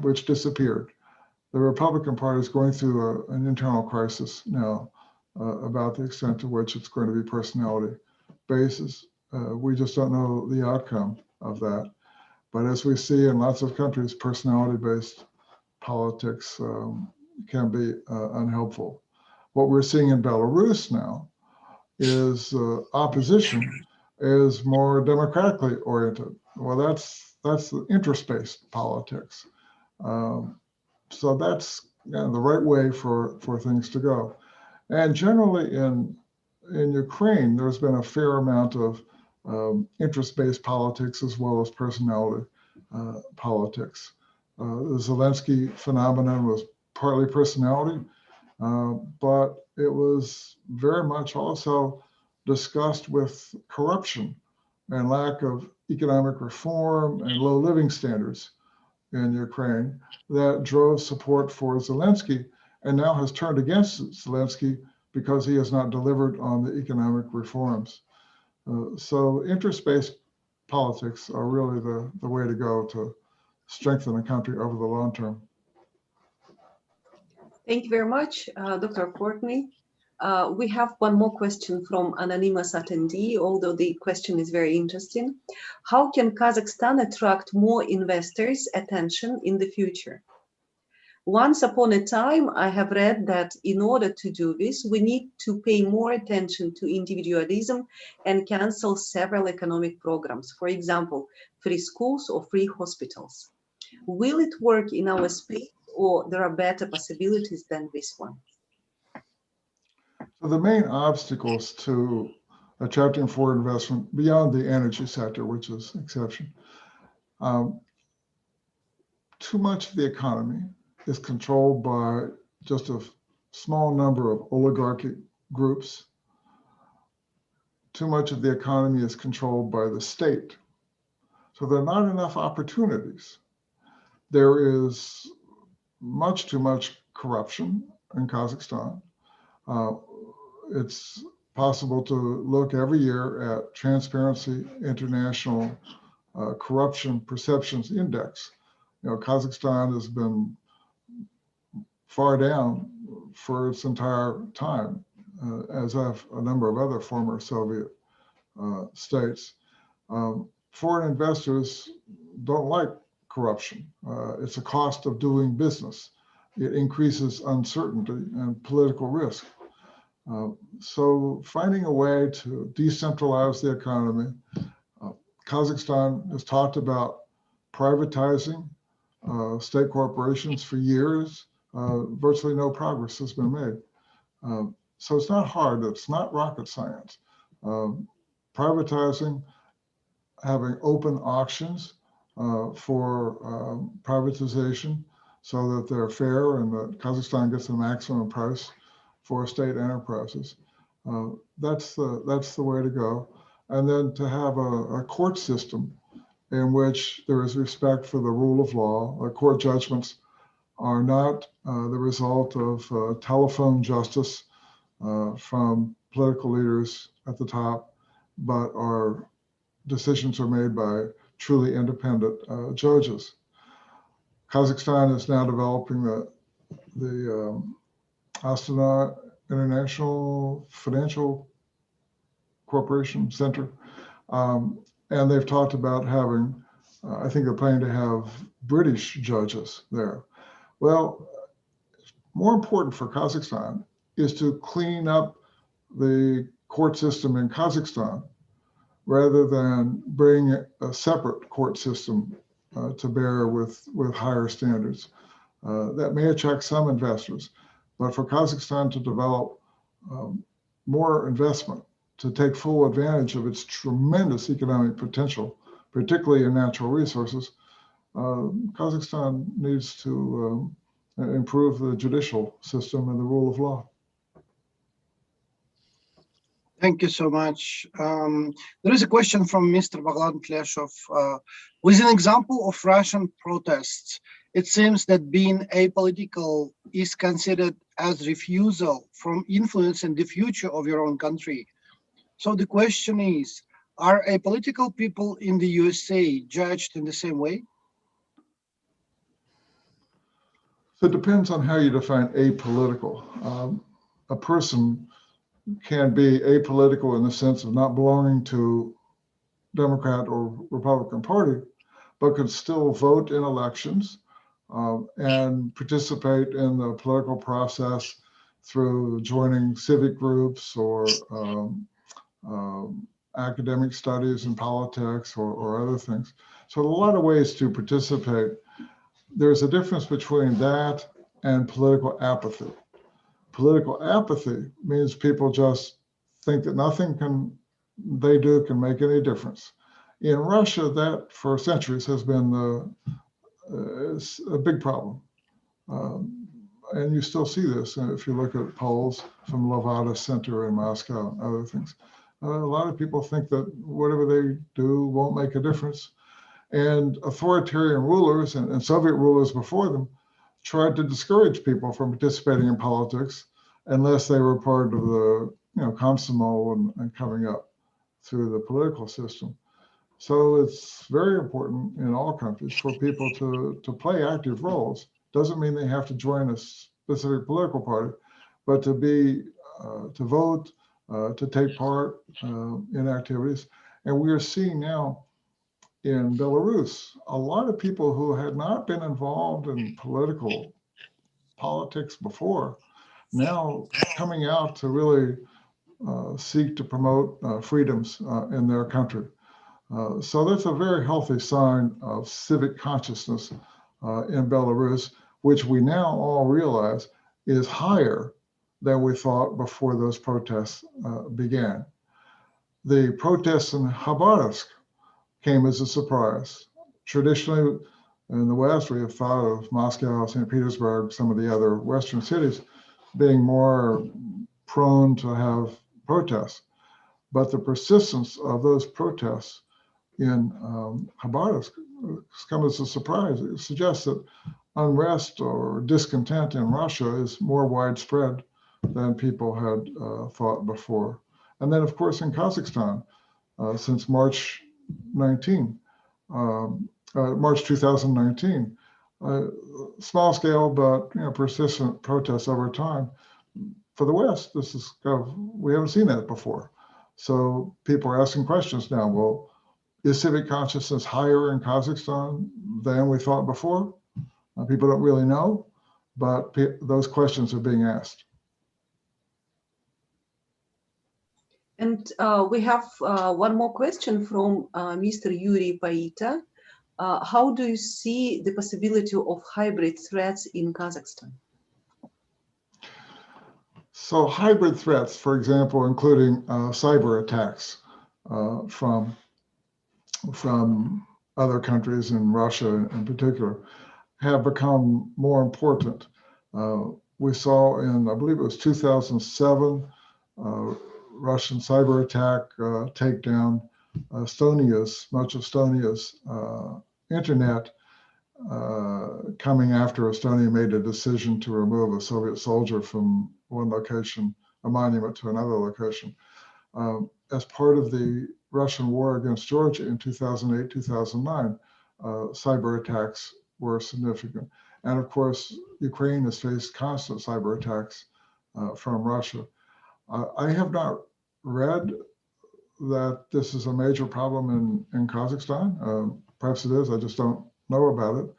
which disappeared. The Republican Party is going through an internal crisis now about the extent to which it's going to be personality basis. We just don't know the outcome of that. But as we see in lots of countries, personality-based politics can be unhelpful. What we're seeing in Belarus now is opposition is more democratically oriented. Well, that's the interest-based politics. So that's the right way for things to go. And generally in Ukraine, there's been a fair amount of interest-based politics as well as personality politics. The Zelensky phenomenon was partly personality, but it was very much also discussed with corruption and lack of economic reform and low living standards in Ukraine that drove support for Zelensky and now has turned against Zelensky because he has not delivered on the economic reforms. So interest-based politics are really the way to go to strengthen a country over the long term. Thank you very much, Dr. Courtney. We have one more question from anonymous attendee, although the question is very interesting. How can Kazakhstan attract more investors' attention in the future? Once upon a time, I have read that in order to do this, we need to pay more attention to individualism and cancel several economic programs, for example, free schools or free hospitals. Will it work in our space, or there are better possibilities than this one? So the main obstacles to attracting foreign investment beyond the energy sector, which is an exception, Too much of the economy is controlled by just a small number of oligarchic groups. Too much of the economy is controlled by the state. So there are not enough opportunities. There is much too much corruption in Kazakhstan. It's possible to look every year at Transparency International Corruption Perceptions Index. You know, Kazakhstan has been far down for its entire time, as have a number of other former Soviet states. Foreign investors don't like corruption. It's a cost of doing business. It increases uncertainty and political risk. So finding a way to decentralize the economy, Kazakhstan has talked about privatizing state corporations for years. Virtually no progress has been made. So it's not hard, it's not rocket science. Privatizing, having open auctions for privatization so that they're fair and that Kazakhstan gets the maximum price for state enterprises. That's the way to go. And then to have a court system in which there is respect for the rule of law. Court judgments are not the result of telephone justice from political leaders at the top, but decisions are made by truly independent judges. Kazakhstan is now developing the Astana International Financial Corporation Center. And they've talked about having, I think they're planning to have British judges there. Well, more important for Kazakhstan is to clean up the court system in Kazakhstan rather than bring a separate court system to bear with higher standards. That may attract some investors, but for Kazakhstan to develop more investment, to take full advantage of its tremendous economic potential, particularly in natural resources, Kazakhstan needs to improve the judicial system and the rule of law. Thank you so much. There is a question from Mr. Baglan Kleshov. With an example of Russian protests, it seems that being apolitical is considered as refusal from influencing the future of your own country. So the question is, are apolitical people in the USA judged in the same way? So it depends on how you define apolitical. A person can be apolitical in the sense of not belonging to Democrat or Republican Party, but could still vote in elections and participate in the political process through joining civic groups or academic studies in politics or other things. So a lot of ways to participate. There's a difference between that and political apathy. Political apathy means people just think that nothing they do can make any difference. In Russia, that for centuries has been a big problem. And you still see this if you look at polls from Levada Center in Moscow and other things. A lot of people think that whatever they do won't make a difference. And authoritarian rulers and Soviet rulers before them tried to discourage people from participating in politics unless they were part of the Komsomol and coming up through the political system. So it's very important in all countries for people to play active roles. Doesn't mean they have to join a specific political party, but to vote, to take part in activities. And we are seeing now in Belarus, a lot of people who had not been involved in politics before, now coming out to really seek to promote freedoms in their country. So that's a very healthy sign of civic consciousness in Belarus, which we now all realize is higher than we thought before those protests began. The protests in Khabarovsk came as a surprise. traditionally, in the West, we have thought of Moscow, St. Petersburg, some of the other Western cities being more prone to have protests. But the persistence of those protests in Khabarovsk come as a surprise. It suggests that unrest or discontent in Russia is more widespread than people had thought before. And then, of course, in Kazakhstan, since March 2019, small scale but persistent protests over time. For the West, this is we haven't seen that before. So people are asking questions now. Well, is civic consciousness higher in Kazakhstan than we thought before? People don't really know, but those questions are being asked. And we have one more question from Mr. Yuri Paita. How do you see the possibility of hybrid threats in Kazakhstan? So hybrid threats, for example, including cyber attacks from other countries, and Russia in particular, have become more important. We saw in, I believe it was 2007, Russian cyber attack take down much of Estonia's internet, coming after Estonia made a decision to remove a Soviet soldier from one location, a monument, to another location. As part of the Russian war against Georgia in 2008, 2009, cyber attacks were significant. And of course, Ukraine has faced constant cyber attacks from Russia. I have not read that this is a major problem in Kazakhstan. Perhaps it is, I just don't know about it.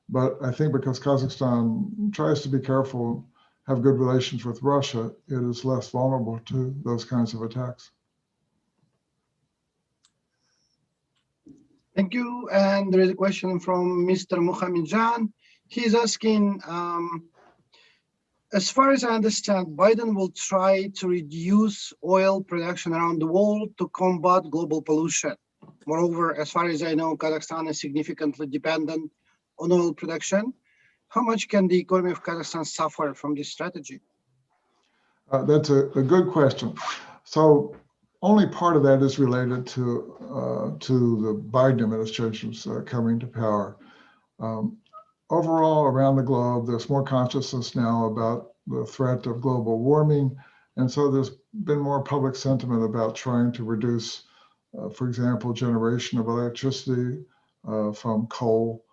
But I think because Kazakhstan tries to be careful, have good relations with Russia, it is less vulnerable to those kinds of attacks. Thank you. And there is a question from Mr. Mohammed Jan. He's asking, as far as I understand, Biden will try to reduce oil production around the world to combat global pollution. Moreover, as far as I know, Kazakhstan is significantly dependent on oil production. How much can the economy of Kazakhstan suffer from this strategy? That's a good question. So only part of that is related to the Biden administration's coming to power. Overall, around the globe, there's more consciousness now about the threat of global warming. And so there's been more public sentiment about trying to reduce, for example, generation of electricity from coal,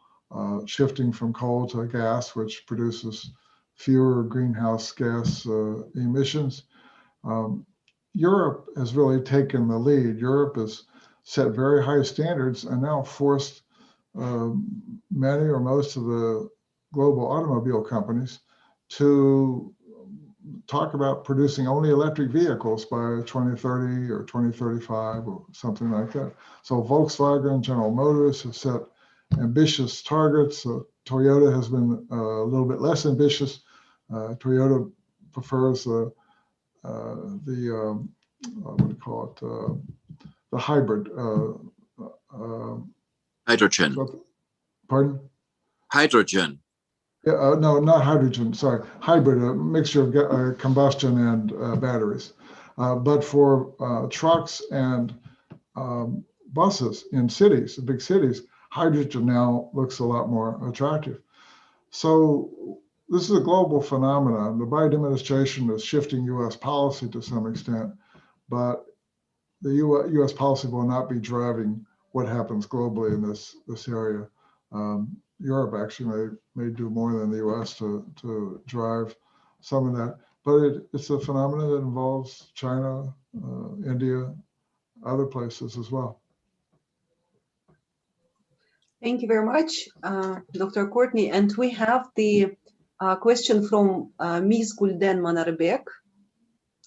shifting from coal to gas, which produces fewer greenhouse gas emissions. Europe has really taken the lead. Europe has set very high standards and now forced many or most of the global automobile companies to talk about producing only electric vehicles by 2030 or 2035 or something like that. So Volkswagen, General Motors have set ambitious targets. Toyota has been a little bit less ambitious. Toyota prefers the what do you call it? The hybrid. Hydrogen. Pardon? Hydrogen. Yeah, no, not hydrogen. Sorry, hybrid, a mixture of combustion and batteries. But for trucks and buses in cities, big cities, hydrogen now looks a lot more attractive. So this is a global phenomenon. The Biden administration is shifting U.S. policy to some extent, but the U.S. policy will not be driving what happens globally in this area. Europe actually may do more than the U.S. to drive some of that, but it's a phenomenon that involves China, India, other places as well. Thank you very much, Dr. Courtney. And we have the question from Ms. Gulden Manarbek.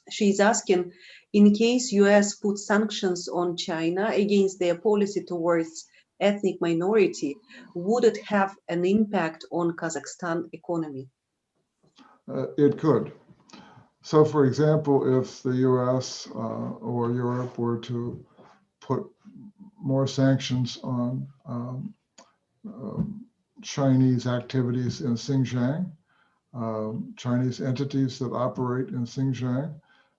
She's asking, in case US puts sanctions on China against their policy towards ethnic minority, would it have an impact on Kazakhstan economy? It could. So for example, if the US or Europe were to put more sanctions on Chinese activities in Xinjiang, Chinese entities that operate in Xinjiang,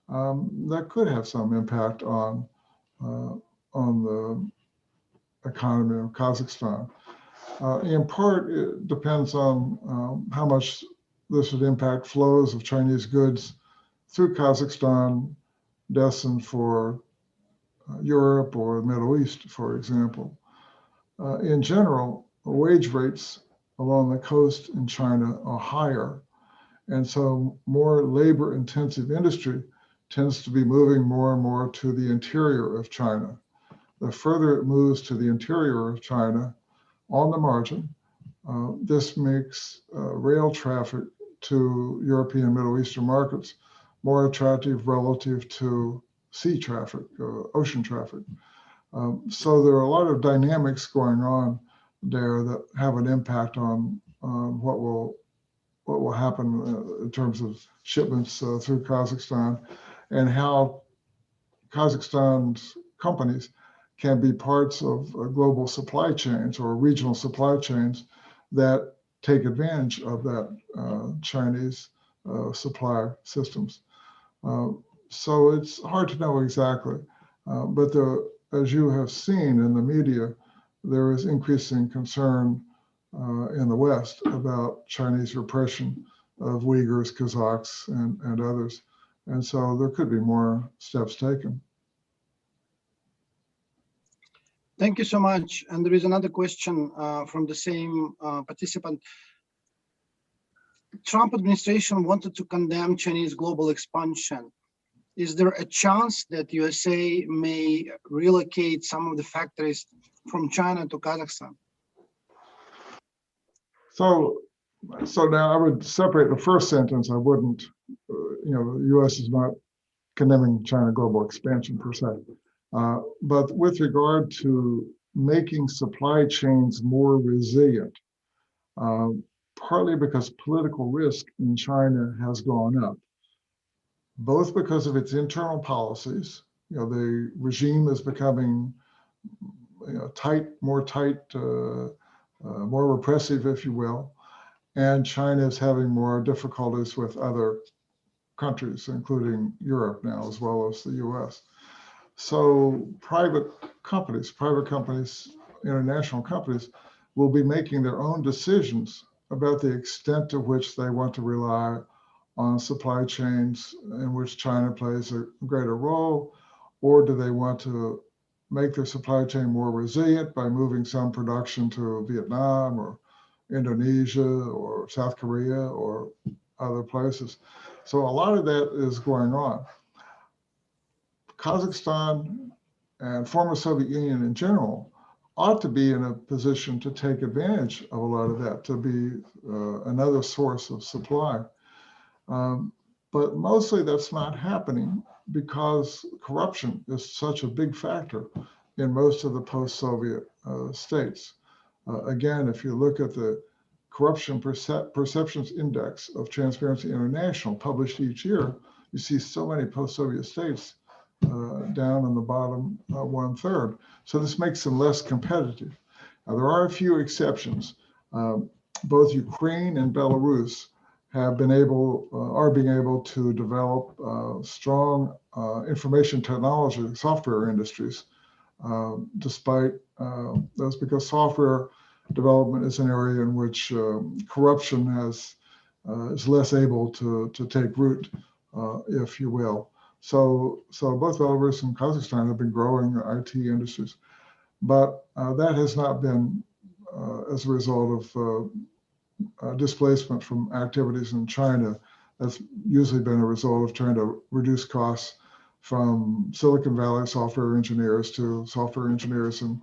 that could have some impact on the economy of Kazakhstan. In part, it depends on how much this would impact flows of Chinese goods through Kazakhstan destined for Europe or the Middle East, for example. In general, wage rates along the coast in China are higher. And so more labor-intensive industry tends to be moving more and more to the interior of China. The further it moves to the interior of China, on the margin, this makes rail traffic to European Middle Eastern markets more attractive relative to sea traffic, ocean traffic. So there are a lot of dynamics going on there that have an impact on what will happen in terms of shipments through Kazakhstan, and how Kazakhstan's companies can be parts of global supply chains or regional supply chains that take advantage of that Chinese supply systems. So it's hard to know exactly, but as you have seen in the media, there is increasing concern in the West about Chinese repression of Uyghurs, Kazakhs, and others. And so there could be more steps taken. Thank you so much. And there is another question from the same participant. Trump administration wanted to condemn Chinese global expansion. Is there a chance that USA may relocate some of the factories from China to Kazakhstan? So now I would separate the first sentence. I wouldn't, the U.S. is not condemning China global expansion per se. But with regard to making supply chains more resilient, partly because political risk in China has gone up, both because of its internal policies. The regime is becoming more repressive, if you will, and China is having more difficulties with other countries, including Europe now, as well as the US. So private companies, international companies, will be making their own decisions about the extent to which they want to rely on supply chains in which China plays a greater role, or do they want to make their supply chain more resilient by moving some production to Vietnam or Indonesia or South Korea or other places. So a lot of that is going on. Kazakhstan and former Soviet Union in general ought to be in a position to take advantage of a lot of that, to be another source of supply. But mostly that's not happening because corruption is such a big factor in most of the post-Soviet states. Again, if you look at the Corruption Perceptions Index of Transparency International published each year, you see so many post-Soviet states down in the bottom 1/3. So this makes them less competitive. Now, there are a few exceptions. Both Ukraine and Belarus are being able to develop strong information technology, software industries, despite that's because software development is an area in which corruption is less able to take root, if you will. So both Belarus and Kazakhstan have been growing IT industries, but that has not been as a result of displacement from activities in China. That's usually been a result of trying to reduce costs from Silicon Valley software engineers to software engineers in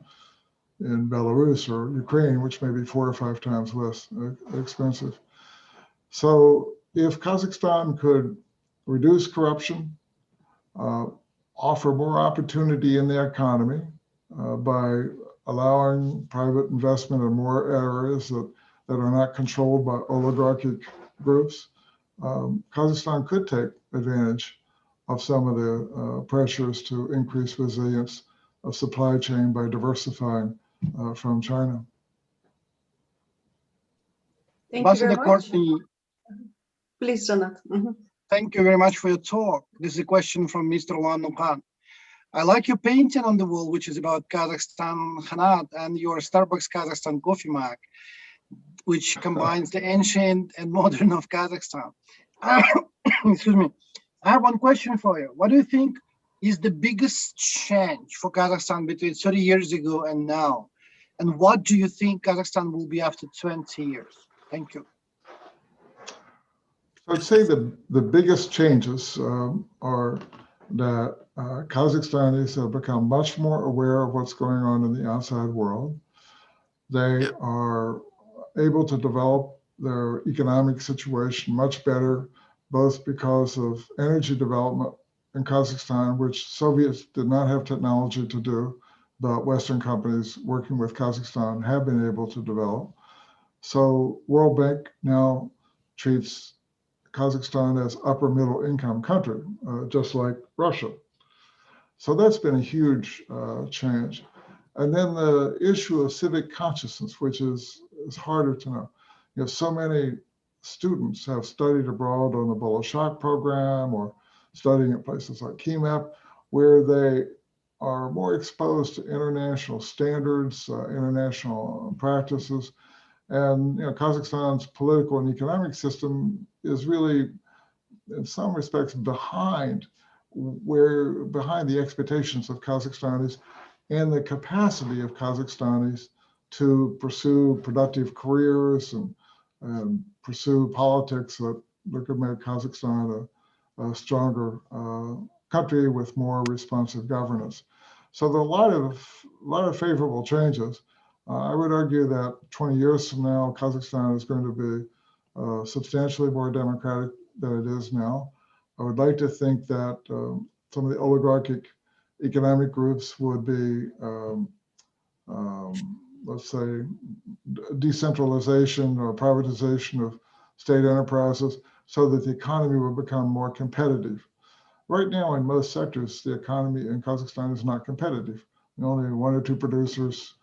Belarus or Ukraine, which may be 4 or 5 times less expensive. So if Kazakhstan could reduce corruption, offer more opportunity in the economy by allowing private investment in more areas that are not controlled by oligarchic groups, Kazakhstan could take advantage of some of the pressures to increase resilience of supply chain by diversifying from China. Thank you very Ambassador much. Courtney, Please, Jonat. thank you very much for your talk. This is a question from Mr. Wanu Khan. I like your painting on the wall, which is about Kazakhstan Khanat, and your Starbucks Kazakhstan coffee mug, which combines the ancient and modern of Kazakhstan. Excuse me. I have one question for you. What do you think is the biggest change for Kazakhstan between 30 years ago and now? And what do you think Kazakhstan will be after 20 years? Thank you. I'd say the biggest changes are that Kazakhstanis have become much more aware of what's going on in the outside world. They are able to develop their economic situation much better, both because of energy development in Kazakhstan, which Soviets did not have technology to do, but Western companies working with Kazakhstan have been able to develop. So World Bank now treats Kazakhstan as upper middle income country, just like Russia. So that's been a huge change. And then the issue of civic consciousness, which is harder to know. You know, so many students have studied abroad on the Bolshak program or studying at places like KMEP, where they are more exposed to international standards, international practices. And you know, Kazakhstan's political and economic system is really, in some respects, behind the expectations of Kazakhstanis and the capacity of Kazakhstanis to pursue productive careers and pursue politics that could make Kazakhstan a stronger country with more responsive governance. So there are a lot of favorable changes. I would argue that 20 years from now, Kazakhstan is going to be substantially more democratic than it is now. I would like to think that some of the oligarchic economic groups would be, let's say, decentralization or privatization of state enterprises so that the economy would become more competitive. Right now, in most sectors, the economy in Kazakhstan is not competitive. Only one or two producers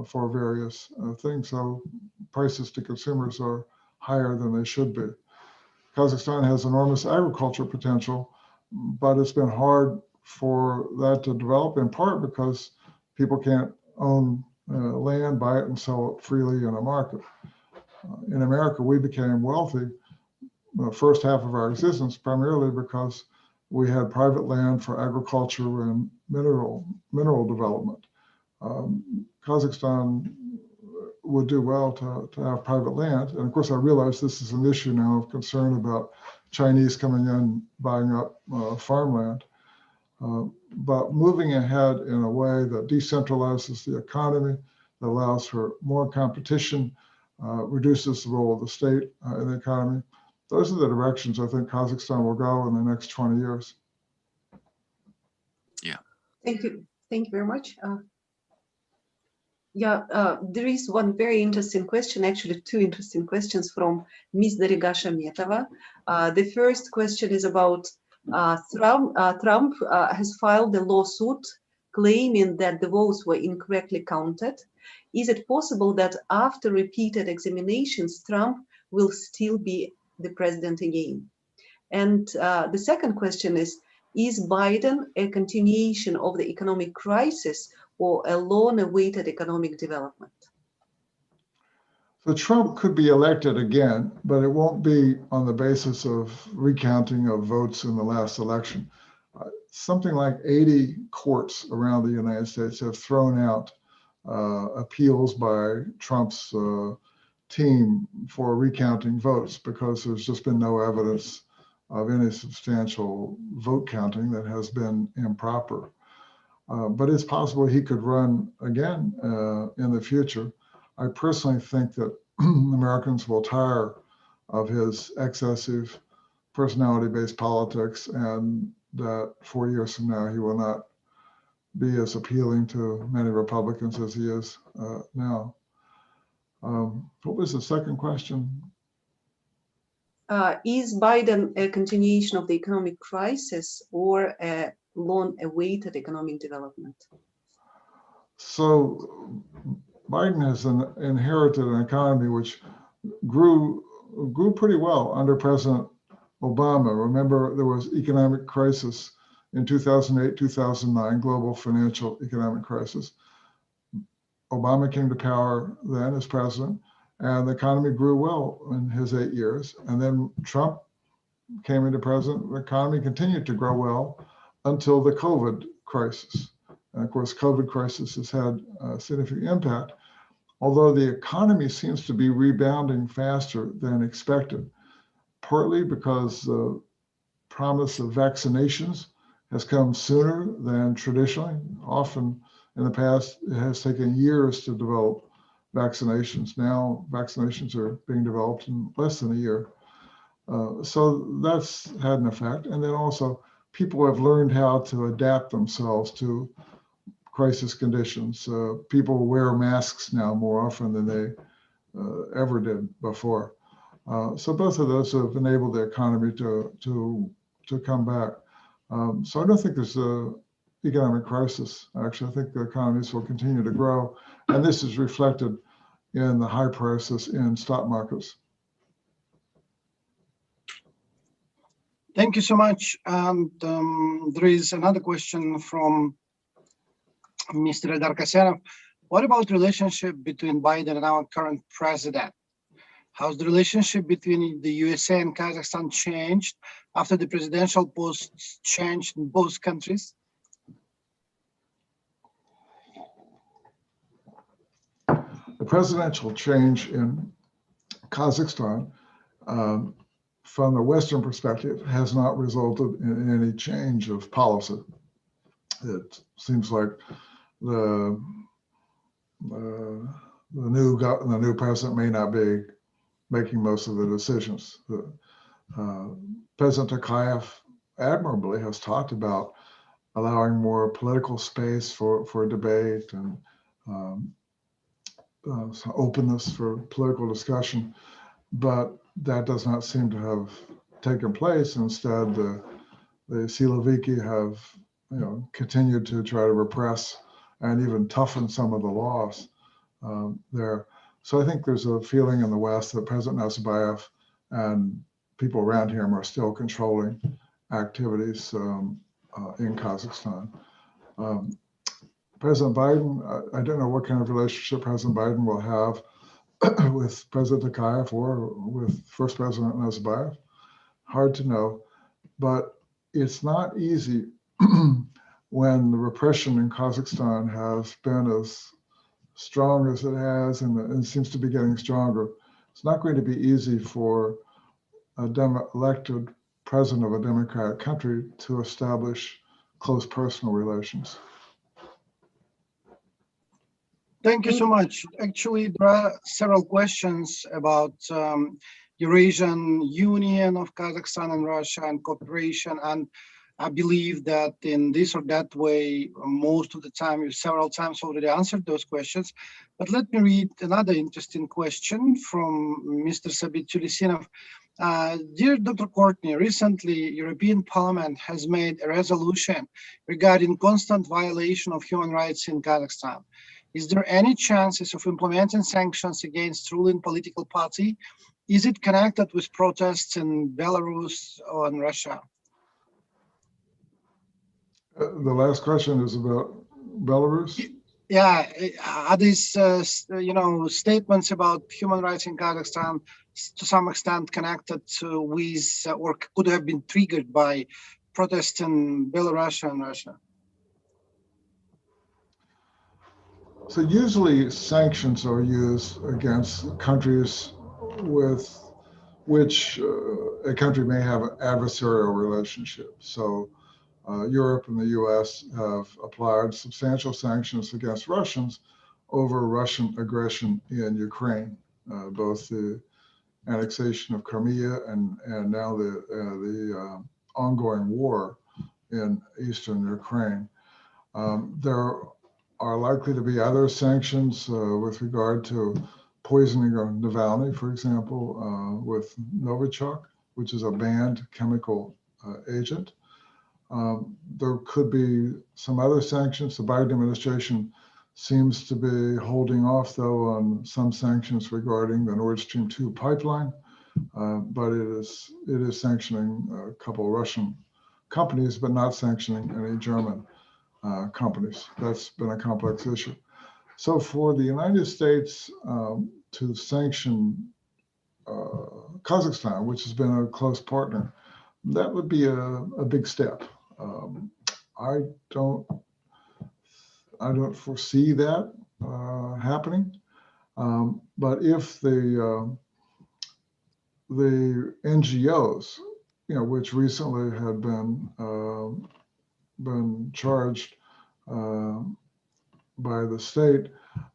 for various things. So prices to consumers are higher than they should be. Kazakhstan has enormous agriculture potential, but it's been hard for that to develop, in part because people can't own land, buy it and sell it freely in a market. In America, we became wealthy the first half of our existence primarily because we had private land for agriculture and mineral development. Kazakhstan would do well to have private land. And of course, I realize this is an issue now of concern about Chinese coming in, buying up farmland. But moving ahead in a way that decentralizes the economy, that allows for more competition, reduces the role of the state in the economy. Those are the directions I think Kazakhstan will go in the next 20 years. Yeah. Thank you. Thank you very much. There is one very interesting question, actually two interesting questions from Ms. Dariga Shametova. The first question is about Trump has filed a lawsuit claiming that the votes were incorrectly counted. Is it possible that after repeated examinations, Trump will still be the president again? And the second question is Biden a continuation of the economic crisis or a long-awaited economic development? So Trump could be elected again, but it won't be on the basis of recounting of votes in the last election. Something like 80 courts around the United States have thrown out appeals by Trump's team for recounting votes because there's just been no evidence of any substantial vote counting that has been improper. But it's possible he could run again in the future. I personally think that Americans will tire of his excessive personality-based politics and that 4 years from now, he will not be as appealing to many Republicans as he is now. What was the second question? Is Biden a continuation of the economic crisis or a long-awaited economic development? So Biden has inherited an economy which grew pretty well under President Obama. Remember, there was economic crisis in 2008, 2009, global financial economic crisis. Obama came to power then as president, and the economy grew well in his 8 years. And then Trump came into president, the economy continued to grow well until the COVID crisis. And of course, COVID crisis has had a significant impact, although the economy seems to be rebounding faster than expected, partly because the promise of vaccinations has come sooner than traditionally. Often in the past, it has taken years to develop vaccinations. Now, vaccinations are being developed in less than a year. So that's had an effect. And then also, people have learned how to adapt themselves to crisis conditions. People wear masks now more often than they ever did before. So both of those have enabled the economy to come back. So I don't think there's an economic crisis. Actually, I think the economies will continue to grow. And this is reflected in the high prices in stock markets. Thank you so much. And there is another question from Mr. Eldar Kasyanov. What about the relationship between Biden and our current president? How's the relationship between the USA and Kazakhstan changed after the presidential posts changed in both countries? The presidential change in Kazakhstan, from the Western perspective, has not resulted in any change of policy. It seems like the new president may not be making most of the decisions. President Tokayev admirably has talked about allowing more political space for debate and openness for political discussion, but that does not seem to have taken place. Instead, the Siloviki have continued to try to repress and even toughen some of the laws there. So I think there's a feeling in the West that President Nazarbayev and people around him are still controlling activities in Kazakhstan. President Biden, I don't know what kind of relationship President Biden will have with President Tokayev or with First President Nazarbayev. Hard to know, but it's not easy when the repression in Kazakhstan has been as strong as it has, and it seems to be getting stronger. It's not going to be easy for a elected president of a democratic country to establish close personal relations. Thank you so much. Actually, there are several questions about Eurasian Union of Kazakhstan and Russia and cooperation. And I believe that in this or that way, most of the time, we've several times already answered those questions. But let me read another interesting question from Mr. Sabit Tulisinov. Dear Dr. Courtney, recently European Parliament has made a resolution regarding constant violation of human rights in Kazakhstan. Is there any chances of implementing sanctions against ruling political party? Is it connected with protests in Belarus or in Russia? The last question is about Belarus. Yeah, are these statements about human rights in Kazakhstan to some extent connected with or could have been triggered by protests in Belarus and Russia? So usually sanctions are used against countries with which a country may have an adversarial relationship. So Europe and the US have applied substantial sanctions against Russians over Russian aggression in Ukraine, both the annexation of Crimea and now the ongoing war in eastern Ukraine. There are likely to be other sanctions with regard to poisoning of Navalny, for example, with Novichok, which is a banned chemical agent. There could be some other sanctions. The Biden administration seems to be holding off, though, on some sanctions regarding the Nord Stream 2 pipeline, but it is sanctioning a couple of Russian companies, but not sanctioning any German companies. That's been a complex issue. So for the United States to sanction Kazakhstan, which has been a close partner, that would be a big step. I don't foresee that happening. But if the NGOs, which recently had been charged by the state,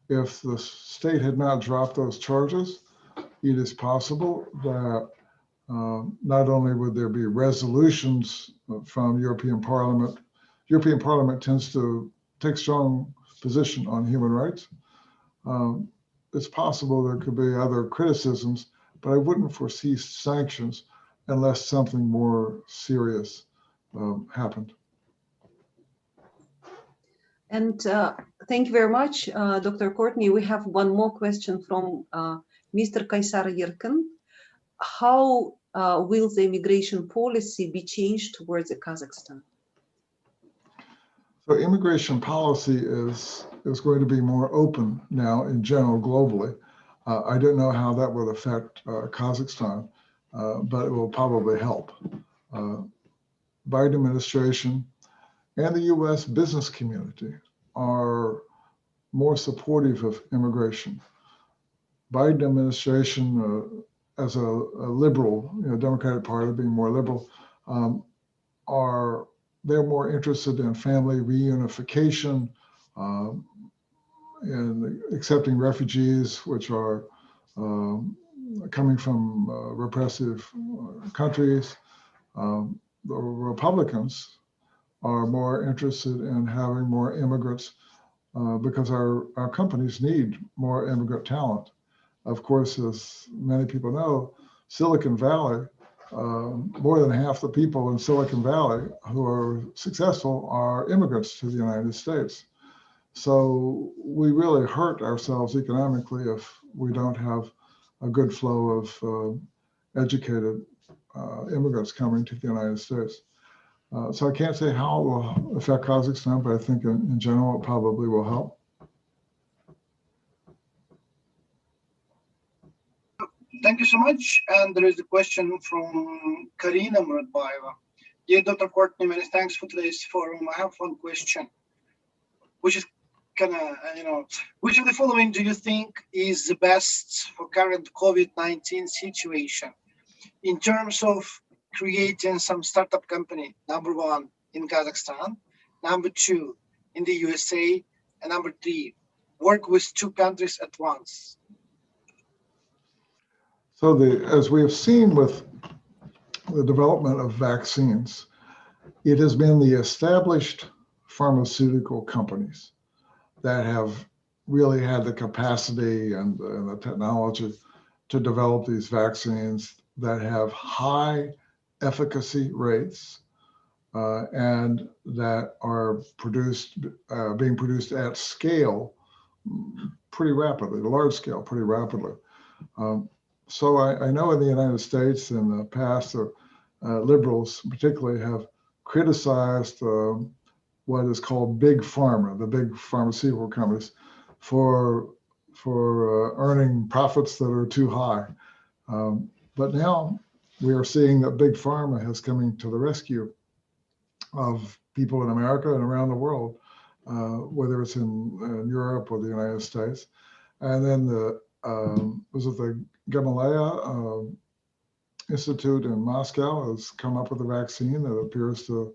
if the state had not dropped those charges, it is possible that not only would there be resolutions from European Parliament. European Parliament tends to take strong position on human rights. It's possible there could be other criticisms, but I wouldn't foresee sanctions unless something more serious happened. And thank you very much, Dr. Courtney. We have one more question from Mr. Kaysar Yerkin. How will the immigration policy be changed towards Kazakhstan? So immigration policy is going to be more open now in general globally. I don't know how that will affect Kazakhstan, but it will probably help. Biden administration and the U.S. business community are more supportive of immigration. Biden administration, as a liberal, Democratic Party being more liberal, they're more interested in family reunification, in accepting refugees, which are coming from repressive countries. The Republicans are more interested in having more immigrants because our companies need more immigrant talent. Of course, as many people know, Silicon Valley, more than half the people in Silicon Valley who are successful are immigrants to the United States. So we really hurt ourselves economically if we don't have a good flow of educated immigrants coming to the United States. So I can't say how it will affect Kazakhstan, but I think in general it probably will help. Thank you so much. And there is a question from Karina Muradbayeva. Dear Dr. Courtney, many thanks for today's forum. I have one question, which is kind of, which of the following do you think is the best for current COVID-19 situation in terms of creating some startup company, number one, in Kazakhstan, number two, in the USA, and number three, work with two countries at once? So as we have seen with the development of vaccines, it has been the established pharmaceutical companies that have really had the capacity and the technology to develop these vaccines that have high efficacy rates and that are being produced at scale pretty rapidly, large scale, pretty rapidly. So I know in the United States in the past, liberals particularly have criticized what is called big pharma, the big pharmaceutical companies, for earning profits that are too high. But now we are seeing that big pharma has coming to the rescue of people in America and around the world, whether it's in Europe or the United States. And then the Gamaleya Institute in Moscow has come up with a vaccine that appears to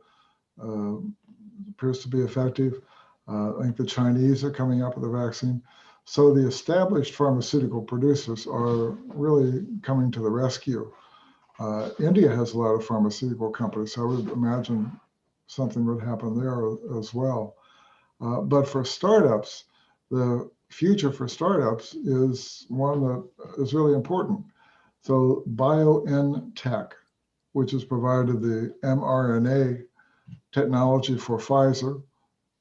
be effective. I think the Chinese are coming up with a vaccine. So the established pharmaceutical producers are really coming to the rescue. India has a lot of pharmaceutical companies, so I would imagine something would happen there as well. But for startups, the future for startups is one that is really important. So BioNTech, which has provided the mRNA technology for Pfizer,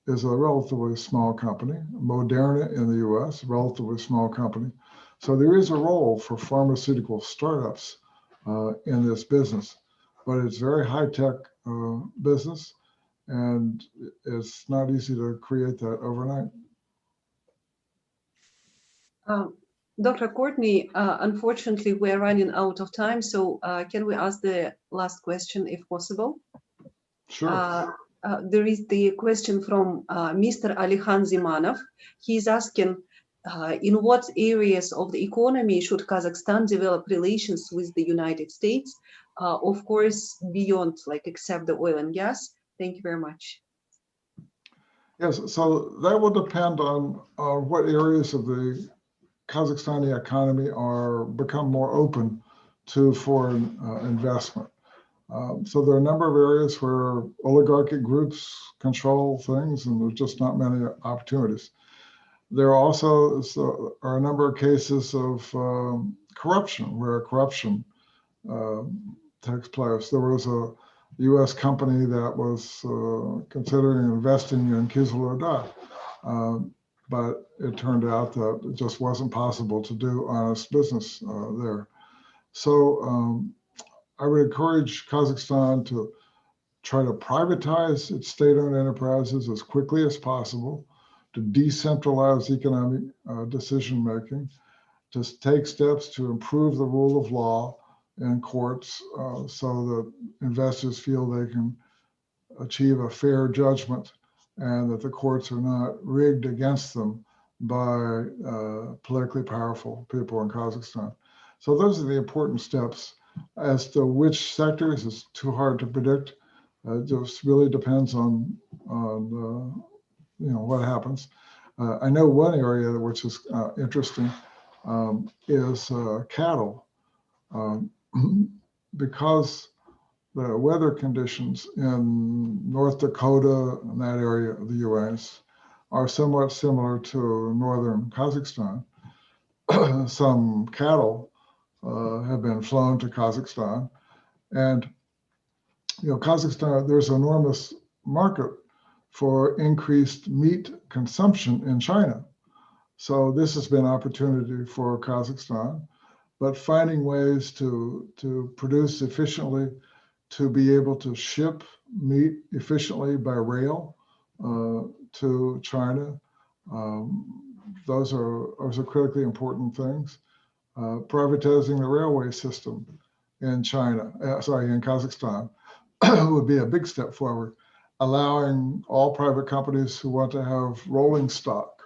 is a relatively small company. Moderna in the US, a relatively small company. So there is a role for pharmaceutical startups in this business, but it's very high-tech business, and it's not easy to create that overnight. Dr. Courtney, unfortunately, we're running out of time, so can we ask the last question if possible? Sure. There is the question from Mr. Alihan Zimanov. He's asking, in what areas of the economy should Kazakhstan develop relations with the United States? Of course, beyond, like, except the oil and gas. Thank you very much. Yes, so that will depend on what areas of the Kazakhstani economy are become more open to foreign investment. So there are a number of areas where oligarchic groups control things, and there's just not many opportunities. There are also are a number of cases of corruption, where corruption takes place. There was a U.S. company that was considering investing in Kizlyurda, but it turned out that it just wasn't possible to do honest business there. So I would encourage Kazakhstan to try to privatize its state-owned enterprises as quickly as possible, to decentralize economic decision-making, to take steps to improve the rule of law in courts so that investors feel they can achieve a fair judgment and that the courts are not rigged against them by politically powerful people in Kazakhstan. So those are the important steps. As to which sectors, it's too hard to predict. It just really depends on what happens. I know one area which is interesting is cattle, because the weather conditions in North Dakota and that area of the U.S. are somewhat similar to northern Kazakhstan. Some cattle have been flown to Kazakhstan, and Kazakhstan, there's an enormous market for increased meat consumption in China. So this has been an opportunity for Kazakhstan, but finding ways to produce efficiently, to be able to ship meat efficiently by rail to China. Those are critically important things. Privatizing the railway system in in Kazakhstan would be a big step forward, allowing all private companies who want to have rolling stock,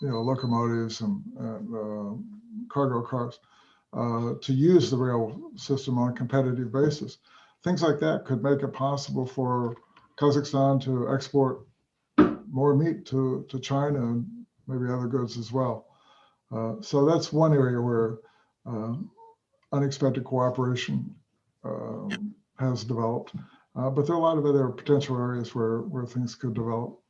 locomotives and cargo cars, to use the rail system on a competitive basis. Things like that could make it possible for Kazakhstan to export more meat to China and maybe other goods as well. So that's one area where unexpected cooperation has developed. But there are a lot of other potential areas where things could develop.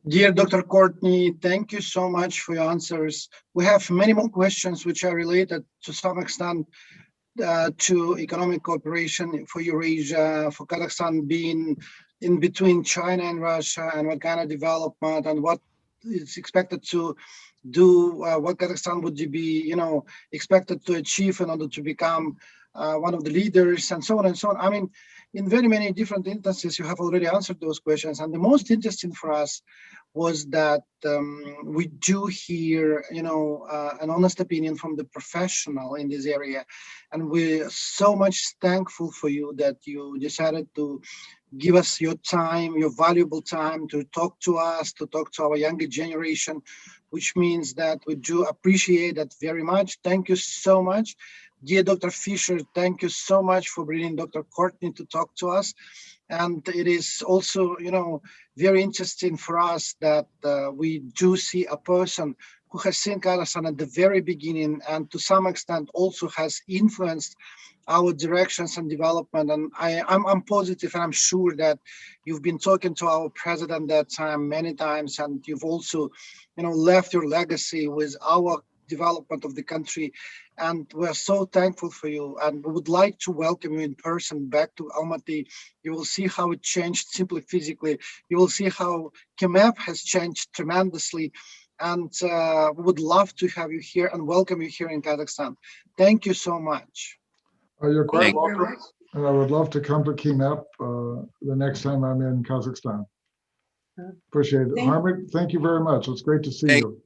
Dear Dr. Courtney, thank you so much for your answers. We have many more questions which are related to some extent to economic cooperation for Eurasia, for Kazakhstan being in between China and Russia, and what kind of development and what is expected to do, what Kazakhstan would be, expected to achieve in order to become one of the leaders, and so on and so on. I mean, in very many different instances, you have already answered those questions. And the most interesting for us was that we do hear, an honest opinion from the professional in this area. And we're so much thankful for you that you decided to give us your time, your valuable time to talk to us, to talk to our younger generation, which means that we do appreciate that very much. Thank you so much. Dear Dr. Fisher, thank you so much for bringing Dr. Courtney to talk to us. And it is also, very interesting for us that we do see a person who has seen Kazakhstan at the very beginning and to some extent also has influenced our directions and development. And I'm positive, and I'm sure that you've been talking to our president that time many times, and you've also, left your legacy with our development of the country. And we're so thankful for you. And we would like to welcome you in person back to Almaty. You will see how it changed simply physically. You will see how KMEP has changed tremendously. And we would love to have you here and welcome you here in Kazakhstan. Thank you so much. You're quite Thank you very welcome. much. And I would love to come to KMEP the next time I'm in Kazakhstan. Appreciate it. Harmit, thank you very much. It's great to see you.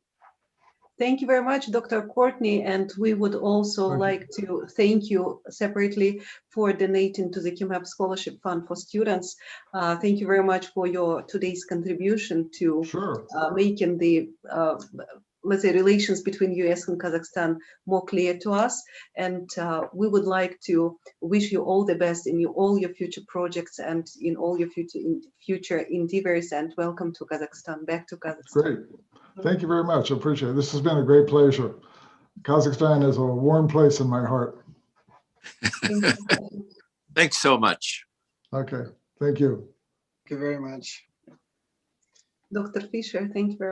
Thank you very much, Dr. Courtney. And we would also like to thank you separately for donating to the KMEP Scholarship Fund for Students. Thank you very much for your today's contribution to making the let's say, relations between US and Kazakhstan more clear to us. And we would like to wish you all the best in all your future projects and in all your future endeavors, and welcome to Kazakhstan, back to Kazakhstan. Great. Thank you very much. I appreciate it. This has been a great pleasure. Kazakhstan is a warm place in my heart. Thanks so much. Okay. Thank you. Thank you very much. Dr. Fisher, thank you very much.